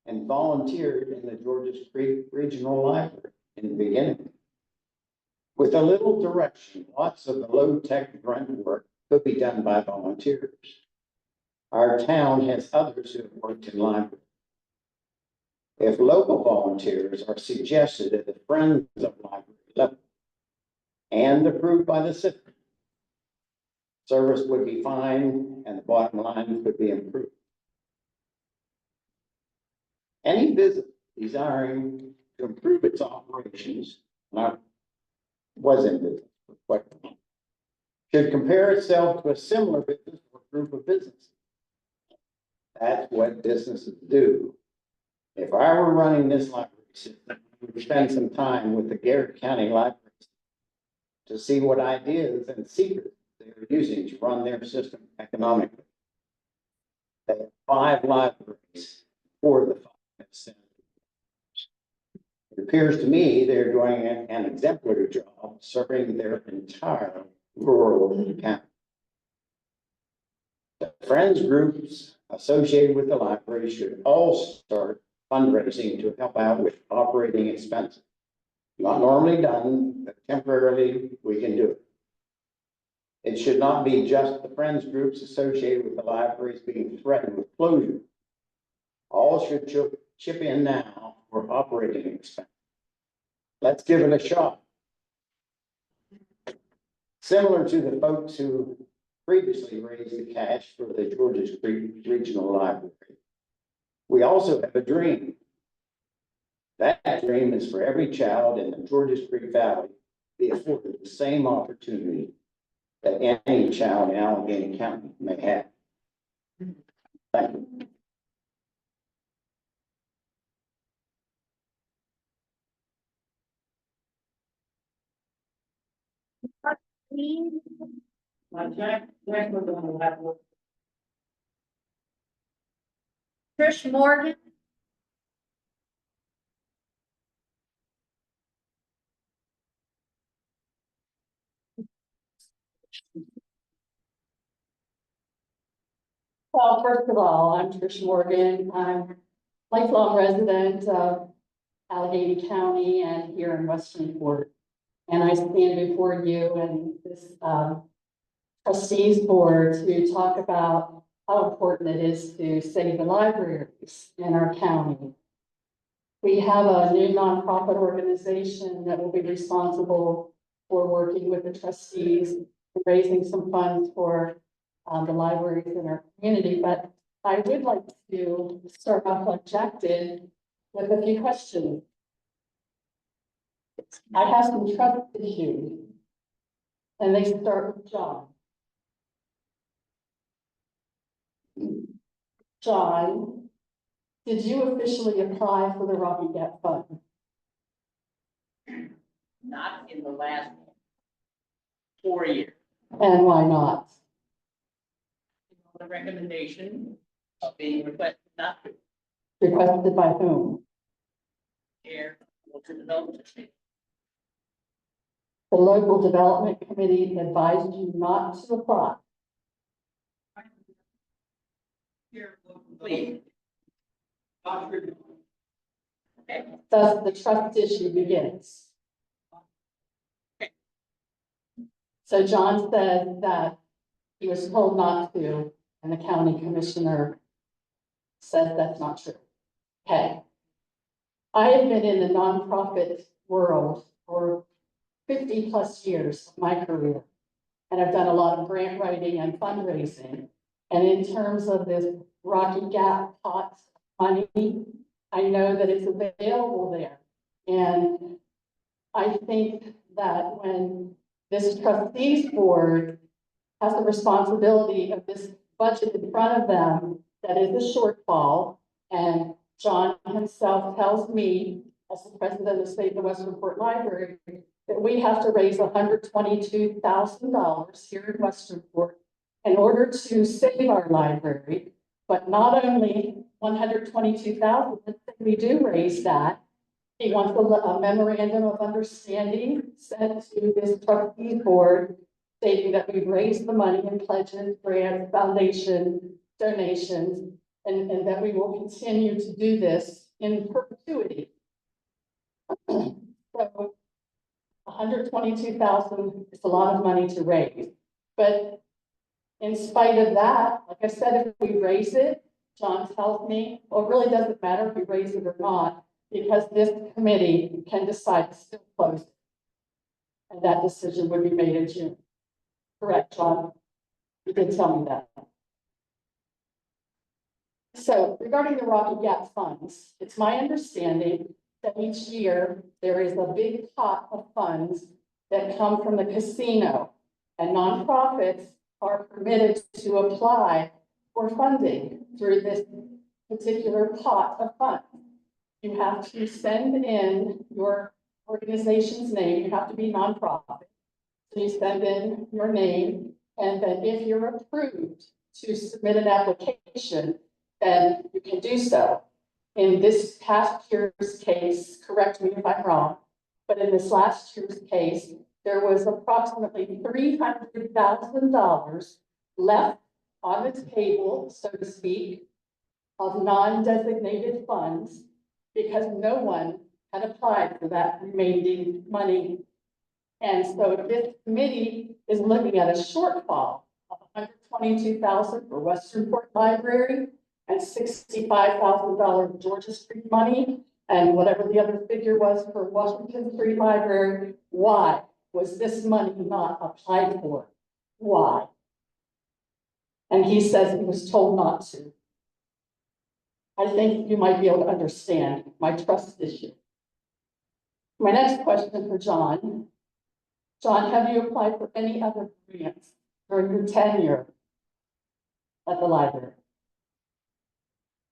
and volunteered in the Georges Creek Regional Library in the beginning. With a little direction, lots of the low-tech grunt work could be done by volunteers. Our town has others who have worked in libraries. If local volunteers are suggested at the Friends of Library level and approved by the city, service would be fine and the bottom line could be improved. Any business desiring to improve its operations, was in business for quite a while, should compare itself to a similar business or group of businesses. That's what businesses do. If I were running this library system, I would spend some time with the Garrett County Libraries to see what ideas and secrets they are using to run their system economically. They have 5 libraries for the 5 centers. It appears to me they're doing an exemplary job serving their entire rural county. The friends groups associated with the library should all start fundraising to help out with operating expenses. Not normally done, but temporarily we can do it. It should not be just the friends groups associated with the libraries being threatened with closure. All should chip in now for operating expenses. Let's give it a shot. Similar to the folks who previously raised the cash for the Georges Creek Regional Library, we also have a dream. That dream is for every child in the Georges Creek Valley to be afforded the same opportunity that any child in Allegheny County may have. Thank you. Trish Morgan. Well, first of all, I'm Trish Morgan. I'm a lifelong resident of Allegheny County and here in Western Port. And I stand before you and this trustees board to talk about how important it is to save the libraries in our county. We have a new nonprofit organization that will be responsible for working with the trustees, raising some funds for the libraries in our community, but I would like to start off like Jack did with a few questions. I have some trust issues, and they start with John. John, did you officially apply for the Rocky Gap Fund? Not in the last 4 years. And why not? The recommendation of being requested not to Requested by whom? share local development. The local development committee advised you not to apply. Please. Thus, the trust issue begins. So John said that he was told not to, and the county commissioner says that's not true. Okay. I have been in the nonprofit world for 50+ years of my career, and I've done a lot of grant writing and fundraising. And in terms of this Rocky Gap pot money, I know that it's available there. And I think that when this trustees board has the responsibility of this budget in front of them, that is a shortfall. And John himself tells me, as the president of the State of Western Port Library, that we have to raise $122,000 here in Western Port in order to save our library. But not only 122,000, we do raise that. He wants a memorandum of understanding sent to this trustees board stating that we've raised the money in pledges, grants, foundation, donations, and that we will continue to do this in perpetuity. So 122,000 is a lot of money to raise. But in spite of that, like I said, if we raise it, John tells me, well, it really doesn't matter if we raise it or not, because this committee can decide to still close it. And that decision would be made in June. Correct, John? You did tell me that. So regarding the Rocky Gap funds, it's my understanding that each year there is a big pot of funds that come from the casino, and nonprofits are permitted to apply for funding through this particular pot of funds. You have to send in your organization's name, you have to be nonprofit. So you send in your name, and then if you're approved to submit an application, then you can do so. In this past year's case, correct me if I'm wrong, but in this last year's case, there was approximately $300,000 left on the table, so to speak, of non-designated funds because no one had applied for that remaining money. And so this committee is looking at a shortfall of $122,000 for Western Port Library and $65,000 Georgia Street money, and whatever the other figure was for Washington Street Library. Why was this money not applied for? Why? And he says he was told not to. I think you might be able to understand my trust issue. My next question for John. John, have you applied for any other grants during your tenure at the library?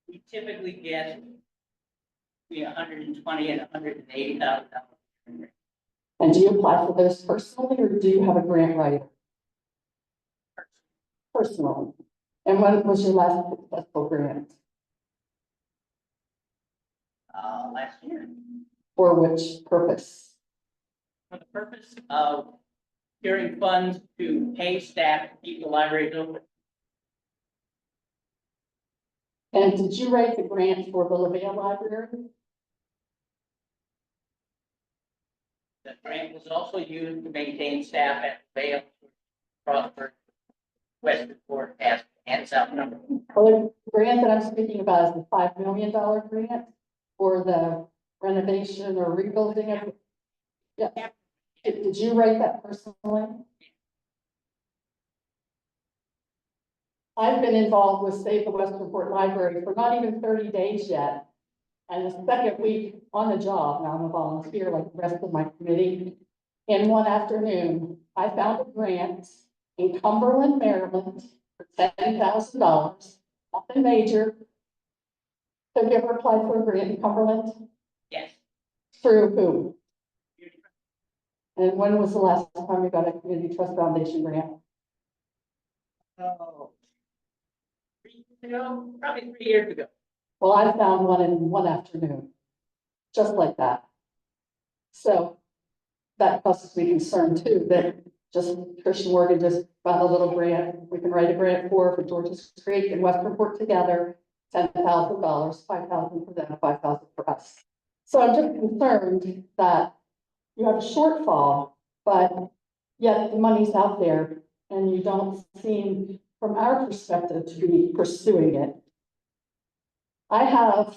We typically get between $120,000 and $180,000. And do you apply for those personally, or do you have a grant writer? Personally. And when was your last successful grant? Last year, For which purpose? for the purpose of securing funds to pay staff to keep the libraries open. And did you write the grant for the LaVale Library? The grant was also used to maintain staff at Vale, Frostburg, Western Port, and South Cumberland. Well, the grant that I'm speaking about is the $5 million grant for the renovation or rebuilding of. Yeah. Did you write that personally? I've been involved with Save the Western Port Library for not even 30 days yet. And the second week on the job, now I'm a volunteer like the rest of my committee. In one afternoon, I found a grant in Cumberland, Maryland for $10,000, nothing major. Have you ever applied for a grant in Cumberland? Yes. Through who? And when was the last time you got a Community Trust Foundation grant? Oh. 3 years ago, probably 3 years ago. Well, I found one in one afternoon, just like that. So that causes me concern too, that just Christian Morgan just found a little grant. We can write a grant for Georges Creek and Western Port together, $10,000, $5,000 for them, $5,000 for us. So I'm just concerned that you have a shortfall, but yet the money's out there and you don't seem, from our perspective, to be pursuing it. I have,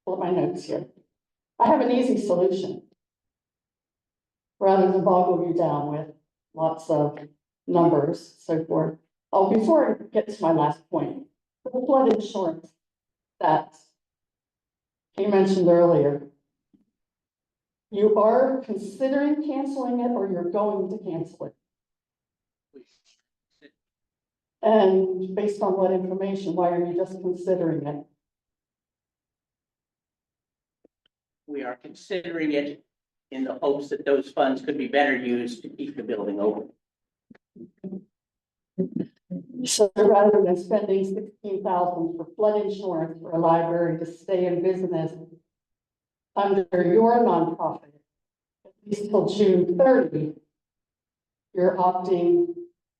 pull up my notes here. I have an easy solution. Rather than boggle you down with lots of numbers, so forth. Oh, before I get to my last point, the flood insurance that he mentioned earlier. You are considering canceling it or you're going to cancel it? And based on what information, why are you just considering it? We are considering it in the hopes that those funds could be better used to keep the building open. So rather than spending $16,000 for flood insurance for a library to stay in business under your nonprofit, at least till June 30, you're opting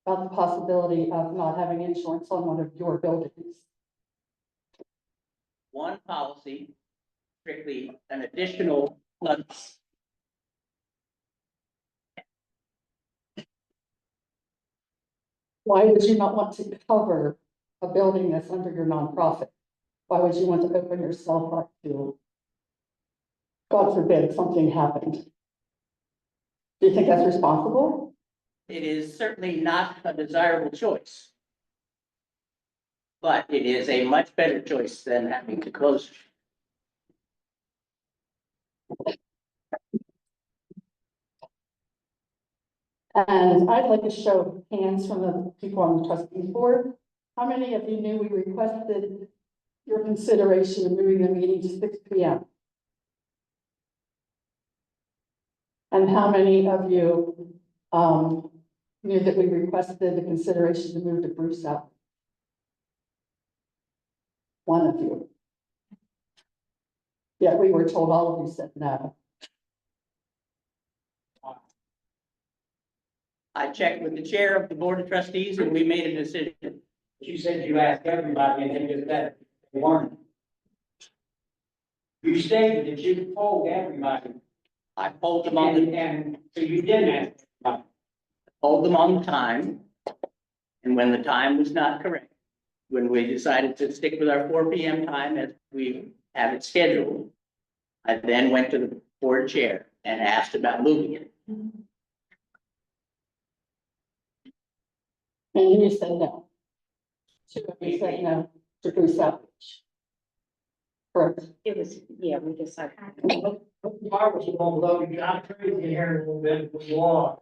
about the possibility of not having insurance on one of your buildings. One policy, strictly an additional flood Why would you not want to cover a building that's under your nonprofit? Why would you want to open yourself up to, God forbid, something happened? Do you think that's responsible? It is certainly not a desirable choice. But it is a much better choice than having to close. And I'd like a show of hands from the people on the trustees board. How many of you knew we requested your consideration of moving the meeting to 6 p.m.? And how many of you knew that we requested the consideration to move to Bruce out? One of you. Yeah, we were told all of you said no. I checked with the chair of the board of trustees and we made a decision. You said you asked everybody and they just said they weren't. You stated that you told everybody. I polled them on the, And so you didn't ask everybody. polled them on the time. And when the time was not correct, when we decided to stick with our 4 p.m. time as we have it scheduled, I then went to the board chair and asked about moving it. And you said no. Two of you said no to Bruce Outreach. Correct. It was, yeah, we decided. I was wrong, though, you got crazy here a little bit with law.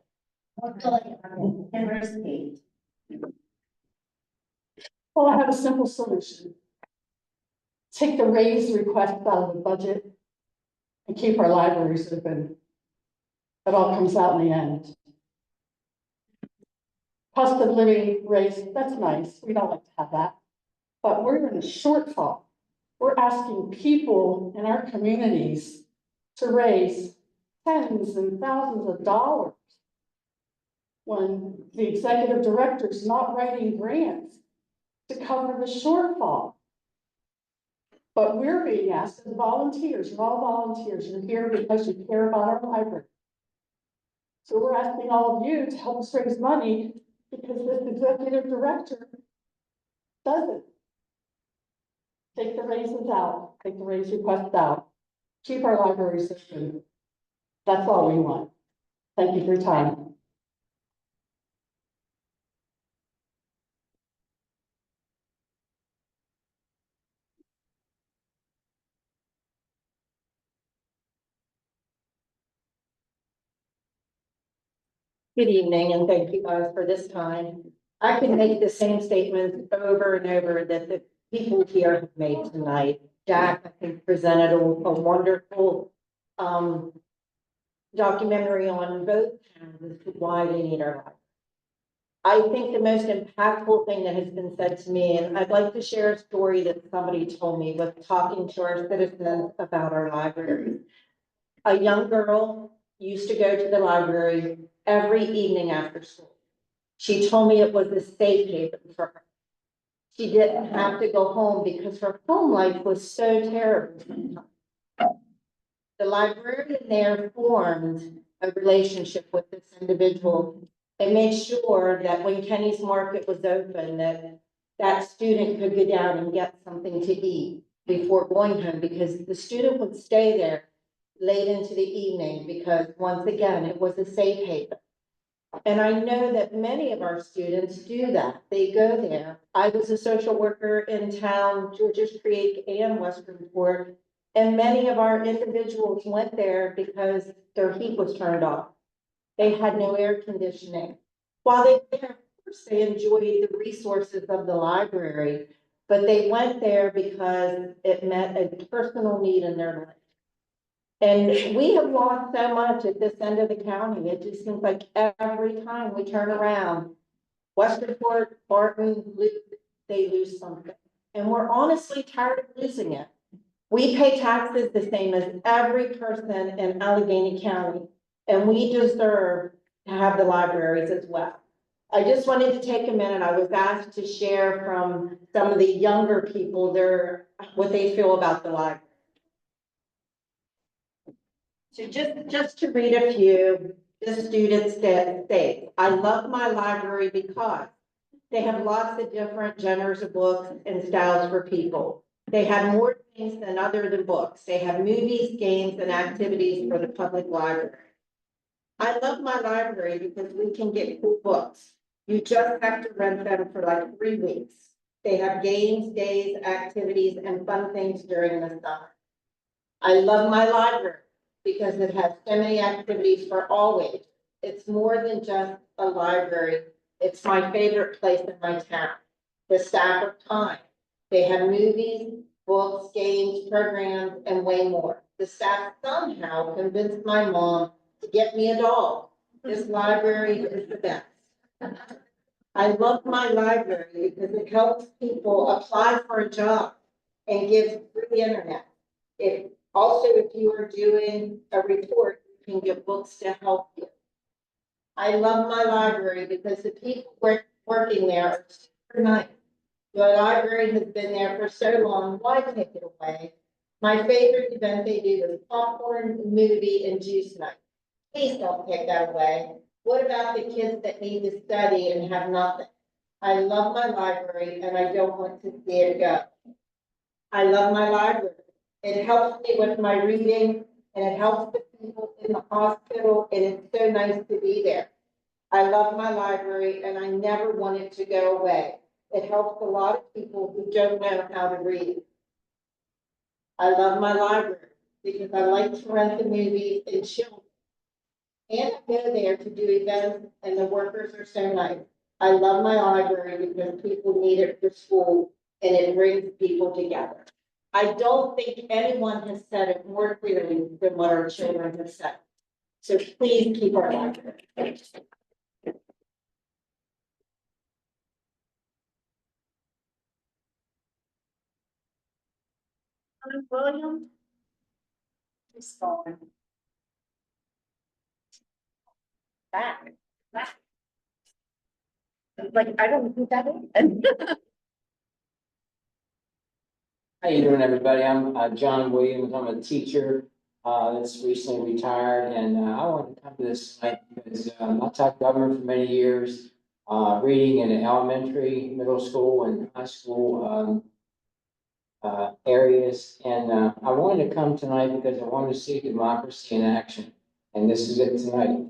Investigate. Well, I have a simple solution. Take the raise request out of the budget and keep our libraries open. It all comes out in the end. Cost of living raise, that's nice. We don't like to have that. But we're in a shortfall. We're asking people in our communities to raise tens and thousands of dollars when the executive director is not writing grants to cover the shortfall. But we're being asked as volunteers, you're all volunteers, you're here because you care about our library. So we're asking all of you to help us raise money because this executive director doesn't. Take the raises out, take the raise requests out, keep our libraries open. That's all we want. Thank you for your time. Good evening, and thank you guys for this time. I can make the same statements over and over that the people here have made tonight. Jack, I think, presented a wonderful documentary on both towns as to why they need our library. I think the most impactful thing that has been said to me, and I'd like to share a story that somebody told me with talking to our citizens about our library. A young girl used to go to the library every evening after school. She told me it was a safe haven for her. She didn't have to go home because her home life was so terrible. The librarian there formed a relationship with this individual and made sure that when Kenny's Market was open, that student could go down and get something to eat before going home, because the student would stay there late into the evening because, once again, it was a safe haven. And I know that many of our students do that. They go there. I was a social worker in town, Georges Creek and Westernport, and many of our individuals went there because their heat was turned off. They had no air conditioning. While they were there, of course, they enjoyed the resources of the library, but they went there because it met a personal need in their life. And we have lost so much at this end of the county. It just seems like every time we turn around, Westernport, Barton, Luke, they lose something. And we're honestly tired of losing it. We pay taxes the same as every person in Allegheny County, and we deserve to have the libraries as well. I just wanted to take a minute. I was asked to share from some of the younger people what they feel about the library. So just to read a few, the students say, I love my library because They have lots of different genres of books and styles for people. They have more things than other than books. They have movies, games, and activities for the public library. I love my library because we can get cool books. You just have to rent them for like 3 weeks. They have games, days, activities, and fun things during the summer. I love my library because it has so many activities for all ages. It's more than just a library. It's my favorite place in my town. The staff are kind. They have movies, books, games, programs, and way more. The staff somehow convinced my mom to get me a dog. This library is the best. I love my library because it helps people apply for a job and gives free internet. If you are doing a report, you can get books to help you. I love my library because the people working there are super nice. The library has been there for so long, why take it away? My favorite event they do is popcorn, movie, and juice night. Please don't take that away. What about the kids that need to study and have nothing? I love my library and I don't want to see it go. I love my library. It helps me with my reading and it helps the people in the hospital and it's so nice to be there. I love my library and I never want it to go away. It helps a lot of people who don't know how to read. I love my library because I like to rent the movies and chill. And I go there to do events and the workers are so nice. I love my library because people need it for school and it brings people together. I don't think anyone has said it more clearly than what our children have said. So please keep our library. William? He's falling. Back. Like, I don't know who that is. How you doing, everybody? I'm John Williams. I'm a teacher that's recently retired, and I wanted to come to this tonight because I taught government for many years, reading in elementary, middle school, and high school areas. And I wanted to come tonight because I wanted to see democracy in action, and this is it tonight.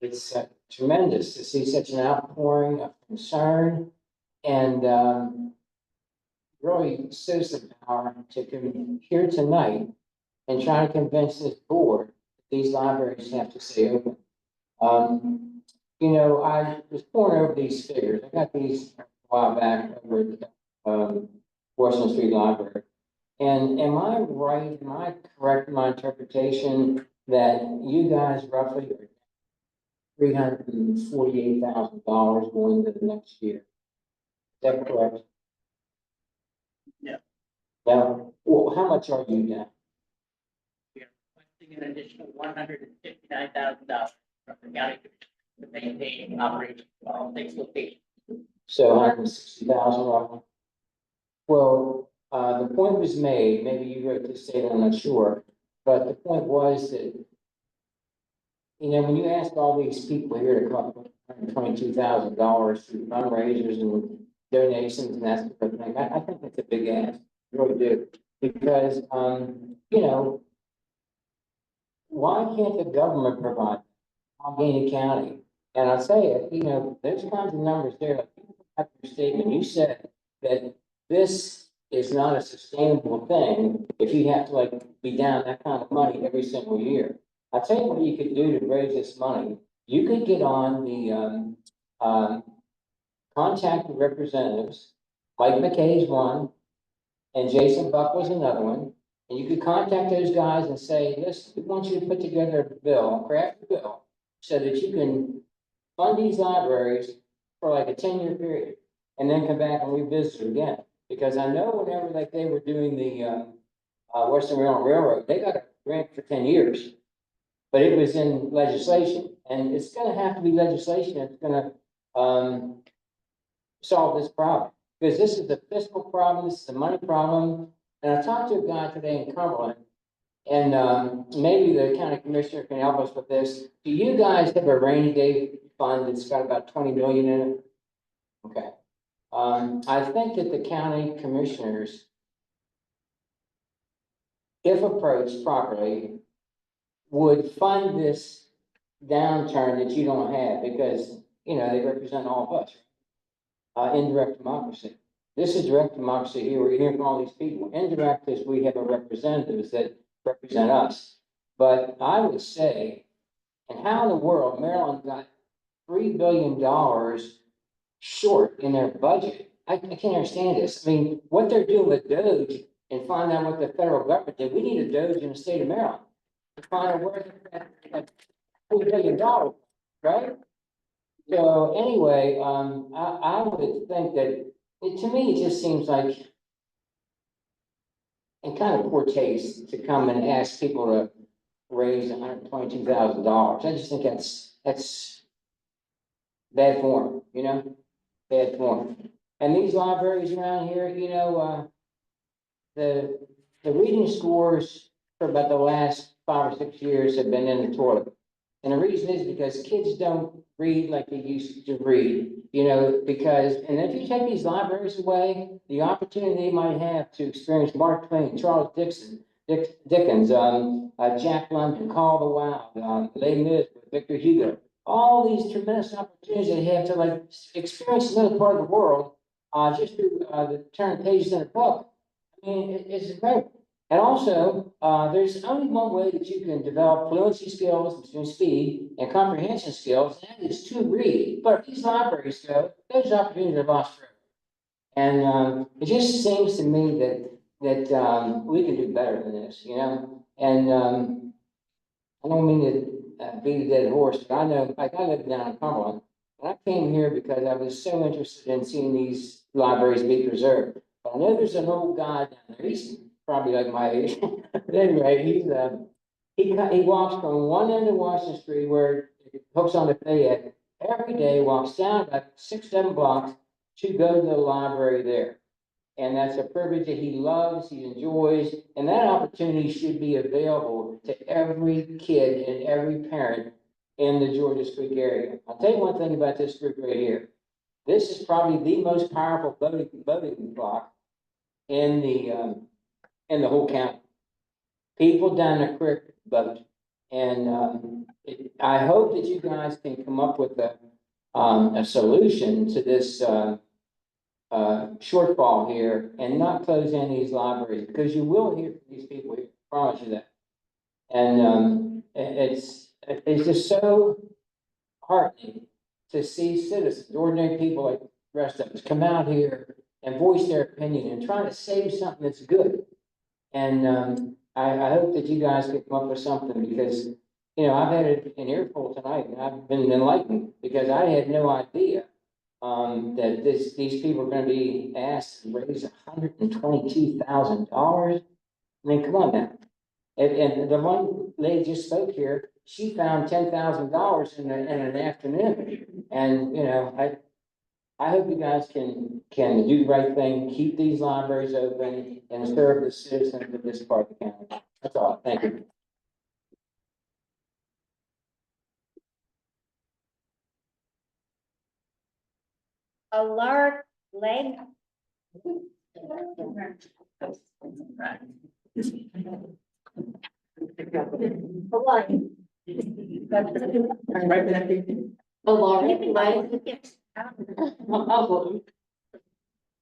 It's tremendous to see such an outpouring of concern and really citizen power to come here tonight and try to convince this board that these libraries have to stay open. I was pouring over these figures. I got these a while back over at the Washington Street Library. And am I right, am I correct in my interpretation that you guys roughly are $348,000 going into the next year? Is that correct? Now, well, how much are you now? We are requesting an additional $159,000 from the county to maintain and operate all 6 locations. So 160,000 roughly. Well, the point was made, maybe you wrote this statement, I'm not sure, but the point was that, when you ask all these people here to come up with $122,000 through fundraisers and donations and that sort of thing, I think that's a big ask. I really do, because, why can't the government provide Allegheny County? And I'll tell you, there's kinds of numbers there, like you have your statement, you said that this is not a sustainable thing if you have to be down that kind of money every single year. I'll tell you what you could do to raise this money. You could get on the, contact the representatives, Mike McKay's one, and Jason Buck was another one. And you could contact those guys and say, listen, we want you to put together a bill, craft a bill, so that you can fund these libraries for like a 10-year period, and then come back and revisit it again. Because I know whenever they were doing the Western Railroad, they got a grant for 10 years. But it was in legislation, and it's gonna have to be legislation that's gonna solve this problem. Because this is a fiscal problem, this is a money problem. And I talked to a guy today in Cumberland, and maybe the county commissioner can help us with this. Do you guys have a rainy day fund that's got about 20 million in it? Okay, I think that the county commissioners, if approached properly, would fund this downturn that you don't have, because, you know, they represent all of us. Indirect democracy. This is direct democracy here. We're hearing from all these people. Indirect is we have a representatives that represent us. But I would say, and how in the world Maryland got $3 billion short in their budget? I can't understand this. I mean, what they're doing with Doge and find out what the federal government did. We need a Doge in the state of Maryland to find out where that $3 billion, right? So anyway, I would think that, to me, it just seems like in kind of poor taste to come and ask people to raise $122,000. I just think that's bad form, you know, bad form. And these libraries around here, you know, the reading scores for about the last 5 or 6 years have been in the toilet. And the reason is because kids don't read like they used to read, you know, because, and if you take these libraries away, the opportunity they might have to experience Mark Twain, Charles Dickens, Jack London, Call the Wild, Les Mis, Victor Hugo, all these tremendous opportunities they have to like experience another part of the world, just through the turn pages in a book. I mean, it's incredible. And also, there's only one way that you can develop fluency skills between speed and comprehension skills, and that is to read. But if these libraries go, those opportunities are lost forever. And it just seems to me that we can do better than this, you know. And I don't mean to beat a dead horse, but I know, like I live down in Cumberland, and I came here because I was so interested in seeing these libraries be preserved. But I know there's an old guy down there. He's probably like my age. But anyway, he walks from one end of Washington Street where it hooks on the Fayette every day, walks down about 6, 7 blocks to go to the library there. And that's a privilege that he loves, he enjoys, and that opportunity should be available to every kid and every parent in the Georgia Creek area. I'll tell you one thing about this group right here. This is probably the most powerful voting block in the whole county. People down the creek vote. And I hope that you guys can come up with a solution to this shortfall here and not close any of these libraries, because you will hear from these people here, I promise you that. And it's just so heartening to see citizens, ordinary people like the rest of us, come out here and voice their opinion and try to save something that's good. And I hope that you guys can come up with something, because, you know, I've had an earful tonight and I've been enlightened, because I had no idea that these people are gonna be asked to raise $122,000. I mean, come on now. And the one lady just spoke here, she found $10,000 in an afternoon. And, you know, I hope you guys can do the right thing, keep these libraries open and serve the citizens of this part of the county. That's all. Thank you. A large leg. Hawaii. I'm right back. Oh, Laura, right? Oh,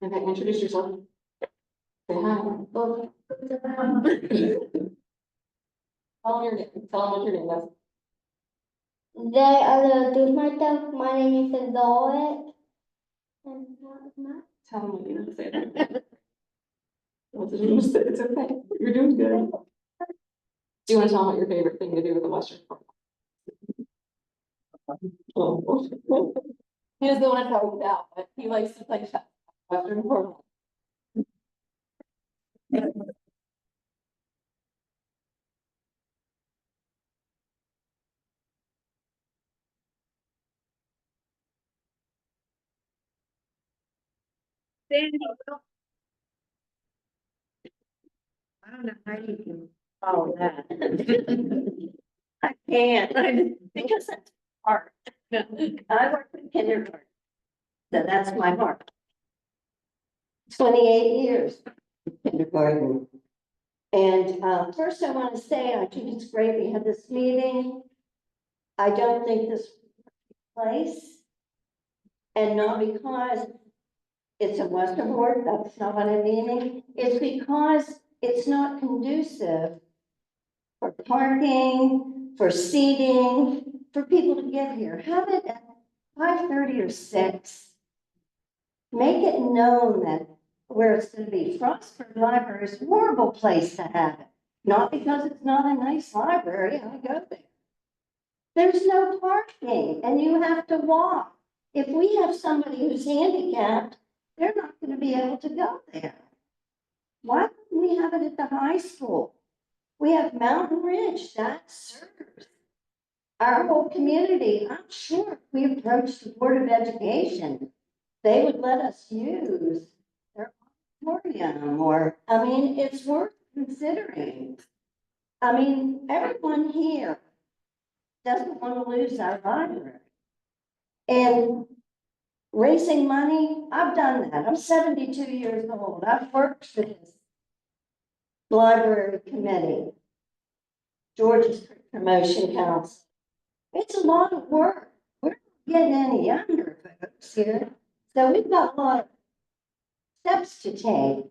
okay, introduce yourself. Say hi. Oh. Tell them your name. Tell them what your name is. They are the myself. My name is Zoe. And Tell them what you want to say. What did you want to say? It's okay. You're doing good. Do you want to tell them what your favorite thing to do with the Western part? Oh. He doesn't want to tell you that, but he likes to play Western part. Sandy, I don't know how you can follow that. I can't, because that's hard. I work with kindergarten, so that's my heart. 28 years kindergarten. And first I want to say, I think it's great we had this meeting. I don't think this place, and not because it's a Western board, that's not what I'm meaning. It's because it's not conducive for parking, for seating, for people to get here. Have it at 5:30 or 6. Make it known that where it's gonna be. Frostburg Library is a horrible place to have it. Not because it's not a nice library, I go there. There's no parking and you have to walk. If we have somebody who's handicapped, they're not gonna be able to go there. Why wouldn't we have it at the high school? We have Mountain Ridge, that serves our whole community. I'm sure if we approached the Board of Education, they would let us use their auditorium, or, I mean, it's worth considering. I mean, everyone here doesn't want to lose our library. And raising money, I've done that. I'm 72 years old. I've worked for this library committee, Georgia's Promotion Council. It's a lot of work. We're not getting any younger folks here. So we've got a lot of steps to take.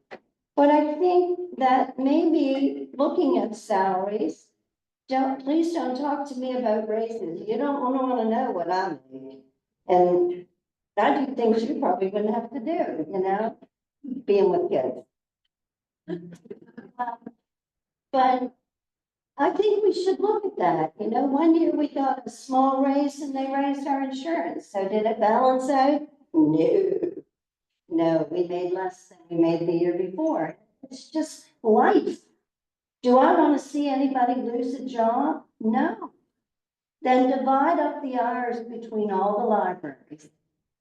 But I think that maybe looking at salaries, please don't talk to me about raises. You don't want to know what I make. And I do things you probably wouldn't have to do, you know, being with kids. But I think we should look at that. You know, one year we got a small raise and they raised our insurance. So did it balance out? No. No, we made less than we made the year before. It's just life. Do I want to see anybody lose a job? No. Then divide up the hours between all the libraries.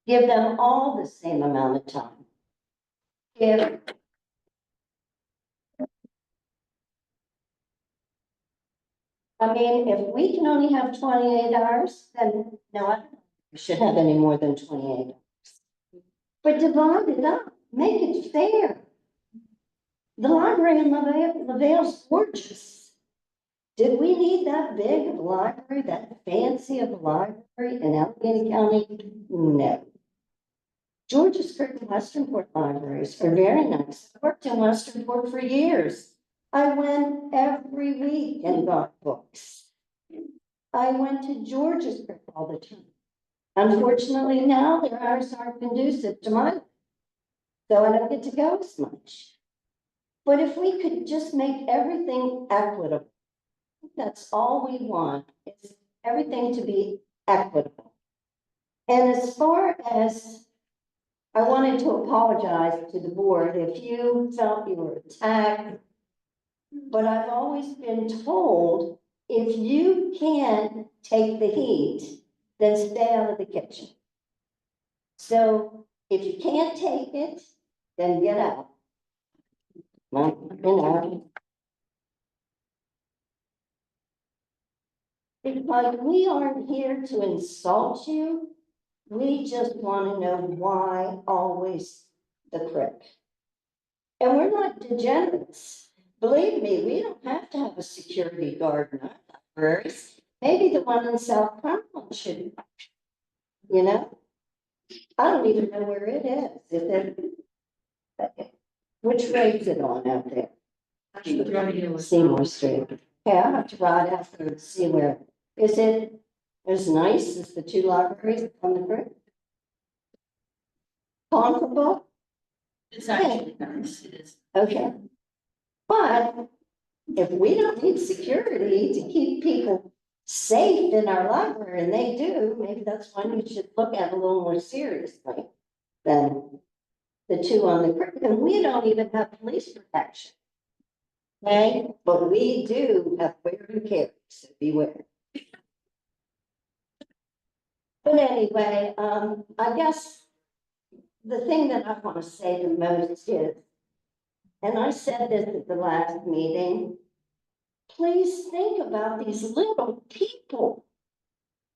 Give them all the same amount of time. If we can only have 28 hours, then no, I don't think we should have any more than 28 hours. But divide it up, make it fair. The library in LaVale's gorgeous. Did we need that big of a library, that fancy of a library in Allegheny County? No. Georgia's Creek and Westernport libraries are very nice. I worked in Westernport for years. I went every week and got books. I went to Georgia's Creek all the time. Unfortunately, now their hours aren't conducive to mine, so I don't get to go as much. But if we could just make everything equitable, that's all we want, is everything to be equitable. And as far as, I wanted to apologize to the board if you felt you were attacked, but I've always been told, if you can't take the heat, then stay out of the kitchen. So if you can't take it, then get out. Well, you know. Because we aren't here to insult you. We just want to know why always the crick. And we're not degenerates. Believe me, we don't have to have a security guard in our libraries. Maybe the one in South Carolina should, you know? I don't even know where it is. Is it, which road is it on out there? Seymour Street. Okay, I'll have to ride after and see where. Is it as nice as the two libraries on the grid? Comparable? It's actually nice, it is. Okay. But if we don't need security to keep people safe in our library, and they do, maybe that's one we should look at a little more seriously than the two on the grid. And we don't even have police protection. Okay, but we do have wear and carry, so beware. But anyway, I guess the thing that I want to say the most is, and I said this at the last meeting, please think about these little people.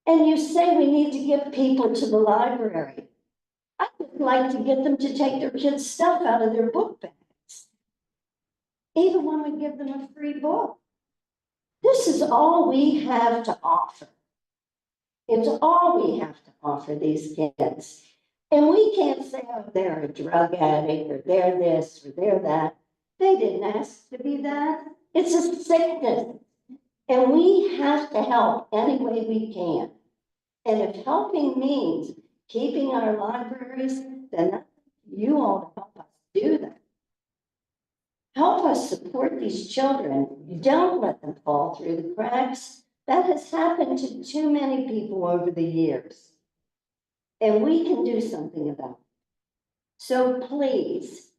And you say we need to get people to the library. I live like to get them to take their kids' stuff out of their book bags. Even when we give them a free book. This is all we have to offer. It's all we have to offer these kids. And we can't say, oh, they're a drug addict, or they're this, or they're that. They didn't ask to be that. It's a sickness. And we have to help any way we can. And if helping means keeping our libraries, then you all help us do that. Help us support these children. Don't let them fall through the cracks. That has happened to too many people over the years. And we can do something about it. So please,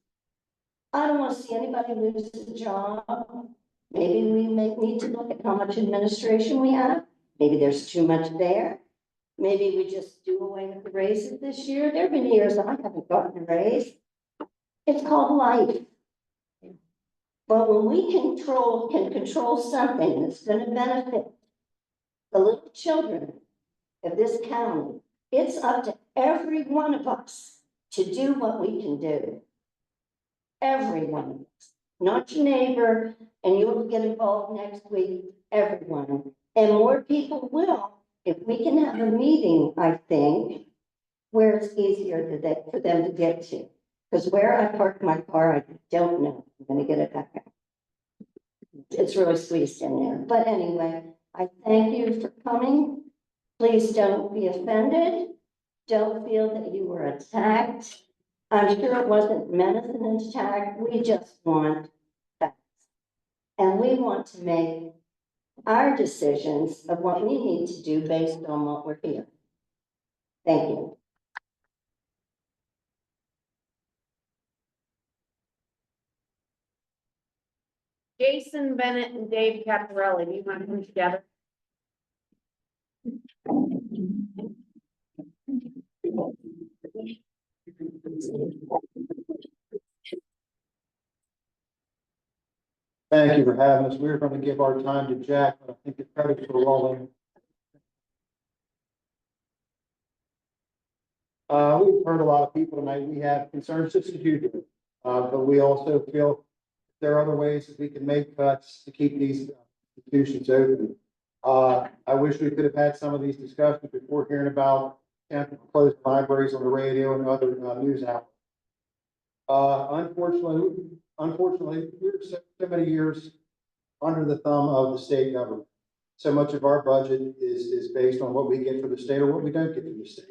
I don't want to see anybody lose a job. Maybe we may need to look at how much administration we have. Maybe there's too much there. Maybe we just do away with the raises this year. There have been years I haven't gotten a raise. It's called life. But when we can control something that's going to benefit the little children of this county, it's up to every one of us to do what we can do. Every one of us, not your neighbor, and you'll get involved next week, everyone. And more people will, if we can have a meeting, I think, where it's easier for them to get to. Because where I park my car, I don't know. I'm going to get it back out. It's really squeezed in there. But anyway, I thank you for coming. Please don't be offended. Don't feel that you were attacked. I'm sure it wasn't meant as an attack. We just want facts. And we want to make our decisions of what we need to do based on what we're hearing. Thank you. Jason Bennett and Dave Caparelli, do you want to come together? Thank you for having us. We're going to give our time to Jack, but I think the credits are rolling. We've heard a lot of people tonight. We have concerns just as you do. But we also feel there are other ways that we can make cuts to keep these institutions open. I wish we could have had some of these discussions before hearing about closed libraries on the radio and other news outlets. Unfortunately, we're so many years under the thumb of the state government. So much of our budget is based on what we get for the state or what we don't get from the state.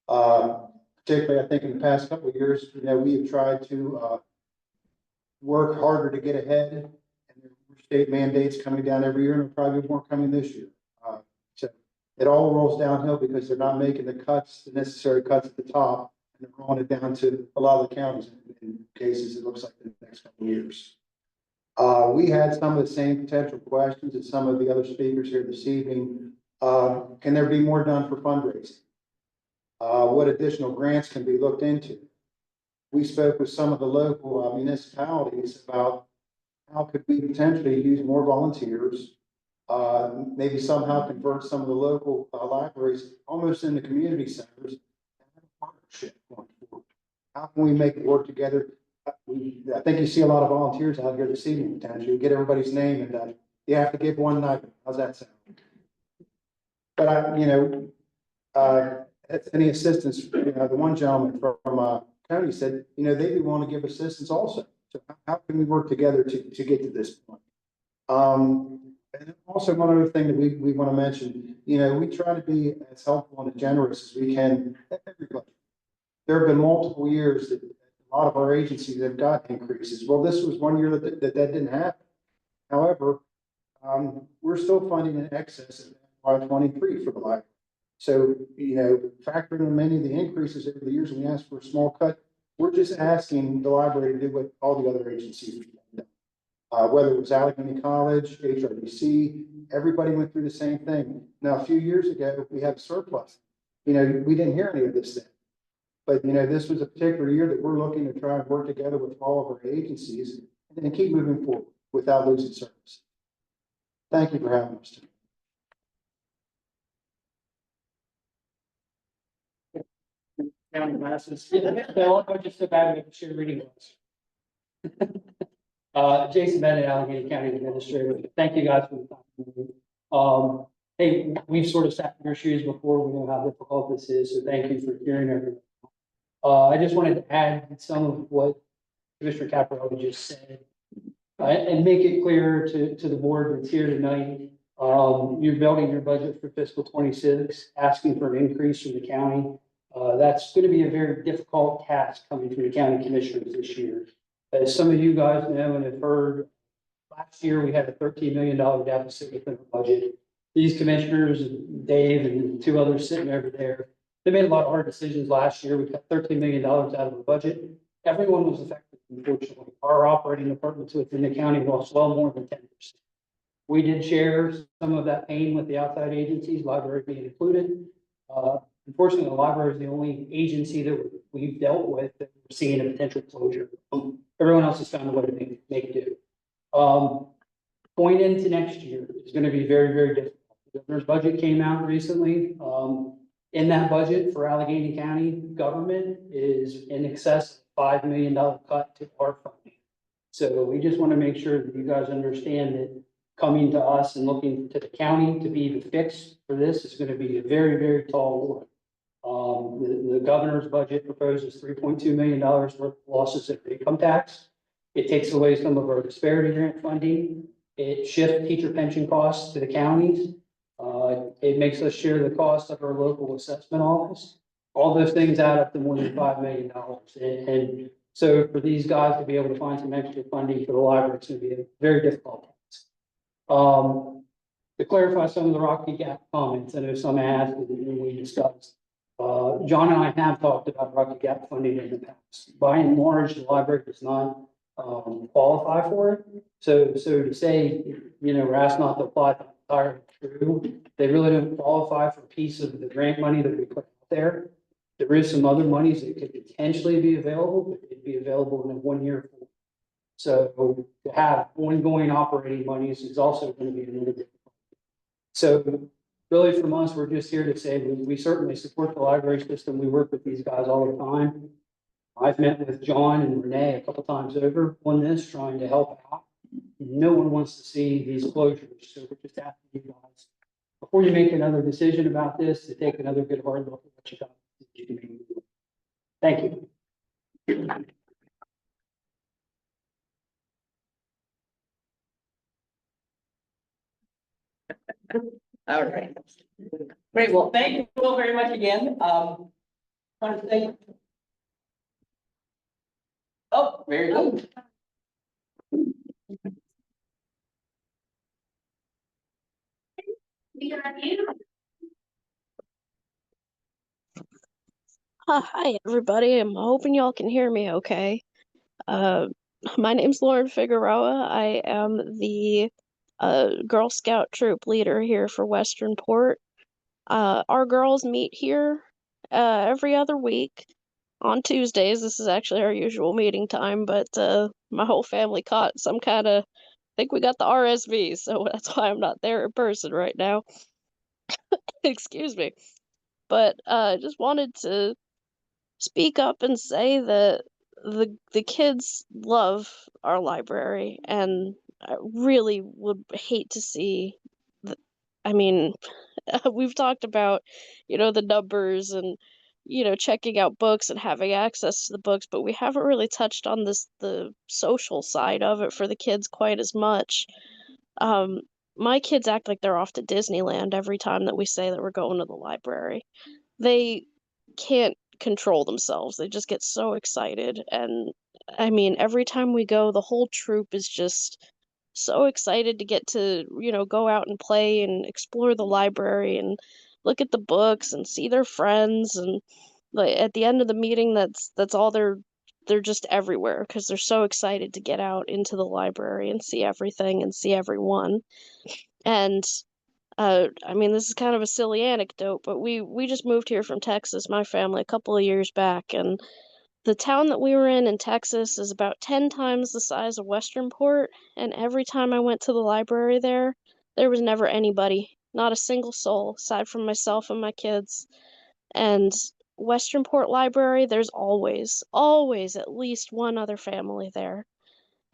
Particularly, I think in the past couple of years, we have tried to work harder to get ahead, and there were state mandates coming down every year, and probably more coming this year. So it all rolls downhill because they're not making the necessary cuts at the top, and they're rolling it down to a lot of the counties. In cases, it looks like in the next couple of years. We had some of the same potential questions as some of the other speakers here this evening. Can there be more done for fundraising? What additional grants can be looked into? We spoke with some of the local municipalities about how could we potentially use more volunteers, maybe somehow convert some of the local libraries almost into community centers and have a partnership going forward. How can we make it work together? I think you see a lot of volunteers out here this evening, potentially. Get everybody's name and you have to give one night. How's that sound? But any assistance, the one gentleman from County said, they want to give assistance also. So how can we work together to get to this point? And also one other thing that we want to mention, we try to be as helpful and as generous as we can at everybody. There have been multiple years that a lot of our agencies have got increases. Well, this was one year that didn't happen. However, we're still funding in excess of FY23 for the library. So, factoring in many of the increases over the years, we asked for a small cut. We're just asking the library to do what all the other agencies have done. Whether it was Allegheny College, HRBC, everybody went through the same thing. Now, a few years ago, we had a surplus. We didn't hear any of this then. But, this was a particular year that we're looking to try and work together with all of our agencies and keep moving forward without losing service. Thank you for having us today. county glasses. Bill, I'm just so bad at your reading glasses. Jason Bennett, Allegheny County Administrator. Thank you guys for the time. Hey, we've sort of sat in your shoes before. We know how difficult this is, so thank you for hearing everything. I just wanted to add some of what Commissioner Caparelli just said. And make it clear to the board that's here tonight. You're building your budget for fiscal 26, asking for an increase from the county. That's going to be a very difficult task coming from the county commissioners this year. As some of you guys know and have heard, last year we had a $13 million deficit within the budget. These commissioners, Dave and two others sitting over there, they made a lot of hard decisions last year. We cut $13 million out of the budget. Everyone was affected, unfortunately. Our operating departments within the county lost well more than 10%. We did share some of that pain with the outside agencies, library being included. Unfortunately, the library is the only agency that we've dealt with that we're seeing a potential closure. Everyone else has found a way to make do. Going into next year is going to be very, very difficult. The governor's budget came out recently. In that budget for Allegheny County government is in excess of $5 million cut to our funding. So we just want to make sure that you guys understand that coming to us and looking to the county to be the fix for this is going to be a very, very tall order. The governor's budget proposes $3.2 million worth of losses of income tax. It takes away some of our disparity grant funding. It shifts teacher pension costs to the counties. It makes us share the cost of our local assessment office. All those things add up to more than $5 million. And so for these guys to be able to find some extra funding for the library, it's going to be a very difficult task. To clarify some of the Rocky Gap comments, I know some asked and we discussed. John and I have talked about Rocky Gap funding in the past. By and large, the library does not qualify for it. So to say, we're asked not to apply to entire true, they really don't qualify for a piece of the grant money that we put out there. There is some other monies that could potentially be available, but it'd be available in a 1 year. So to have ongoing operating monies is also going to be another difficult. So really from us, we're just here to say we certainly support the library system. We work with these guys all the time. I've met with John and Renee a couple times over on this, trying to help out. No one wants to see these closures, so we're just asking you guys, before you make another decision about this, to take another good hard look at what you got. Thank you. All right. Great. Well, thank you all very much again. Want to say? Oh, very good. Hi, everybody. I'm hoping y'all can hear me okay. My name's Lauren Figueroa. I am the Girl Scout troop leader here for Western Port. Our girls meet here every other week on Tuesdays. This is actually our usual meeting time, but my whole family caught some kind of, I think we got the RSV, so that's why I'm not there in person right now. Excuse me. But just wanted to speak up and say that the kids love our library, and I really would hate to see I mean, we've talked about, the numbers and, checking out books and having access to the books, but we haven't really touched on the social side of it for the kids quite as much. My kids act like they're off to Disneyland every time that we say that we're going to the library. They can't control themselves. They just get so excited. And I mean, every time we go, the whole troop is just so excited to get to, go out and play and explore the library and look at the books and see their friends. And like at the end of the meeting, that's all they're just everywhere because they're so excited to get out into the library and see everything and see everyone. And I mean, this is kind of a silly anecdote, but we just moved here from Texas, my family, a couple of years back, and the town that we were in Texas is about 10 times the size of Westernport, and every time I went to the library there was never anybody, not a single soul, aside from myself and my kids. And Westernport Library, there's always at least one other family there.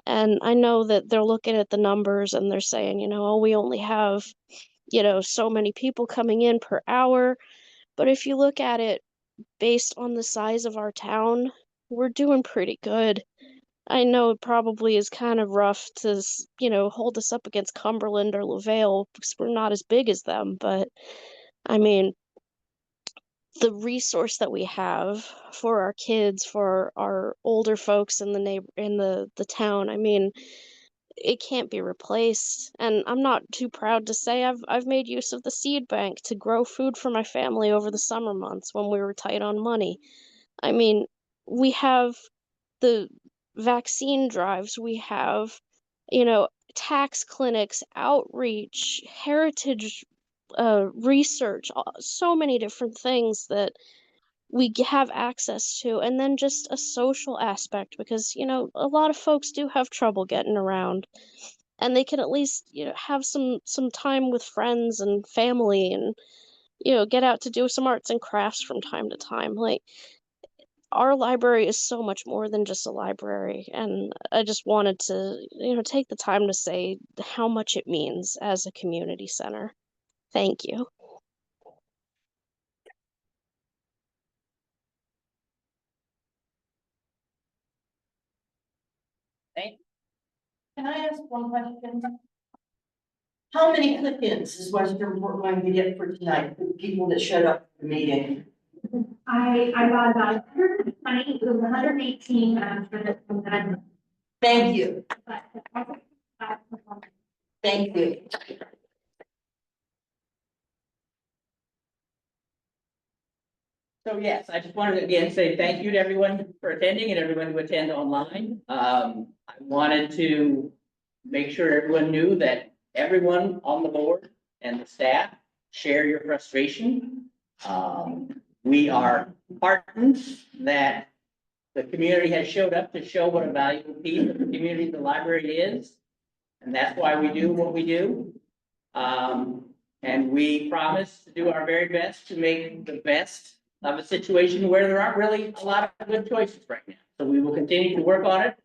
And I know that they're looking at the numbers and they're saying, you know, oh, we only have, you know, so many people coming in per hour. But if you look at it based on the size of our town, we're doing pretty good. I know it probably is kind of rough to, you know, hold us up against Cumberland or LaVale because we're not as big as them. But I mean, the resource that we have for our kids, for our older folks in the town, I mean, it can't be replaced. And I'm not too proud to say I've made use of the seed bank to grow food for my family over the summer months when we were tight on money. I mean, we have the vaccine drives, we have, you know, tax clinics, outreach, heritage research, so many different things that we have access to, and then just a social aspect because, you know, a lot of folks do have trouble getting around and they can at least, you know, have some time with friends and family and, you know, get out to do some arts and crafts from time to time. Like, our library is so much more than just a library, and I just wanted to, you know, take the time to say how much it means as a community center. Thank you. Can I ask one question? How many click-ins is Westernport going to get for tonight, for the people that showed up for the meeting? I got about 120, it was 118 for the. Thank you. Thank you. So yes, I just wanted to again say thank you to everyone for attending and everyone who attend online. I wanted to make sure everyone knew that everyone on the board and the staff share your frustration. We are heartened that the community has showed up to show what a valuable piece of the community the library is. And that's why we do what we do. And we promise to do our very best to make the best of a situation where there aren't really a lot of good choices right now. So we will continue to work on it.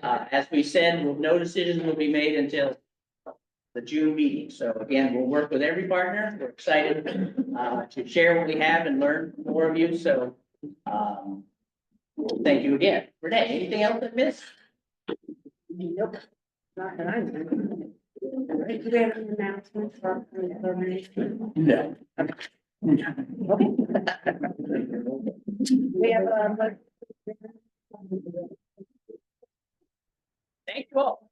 As we said, no decisions will be made until the June meeting. So again, we'll work with every partner. We're excited to share what we have and learn from more of you. So thank you again. Renee, anything else I missed? Nope. Not that I know. Do we have an announcement for No. Okay. We have Thank you all.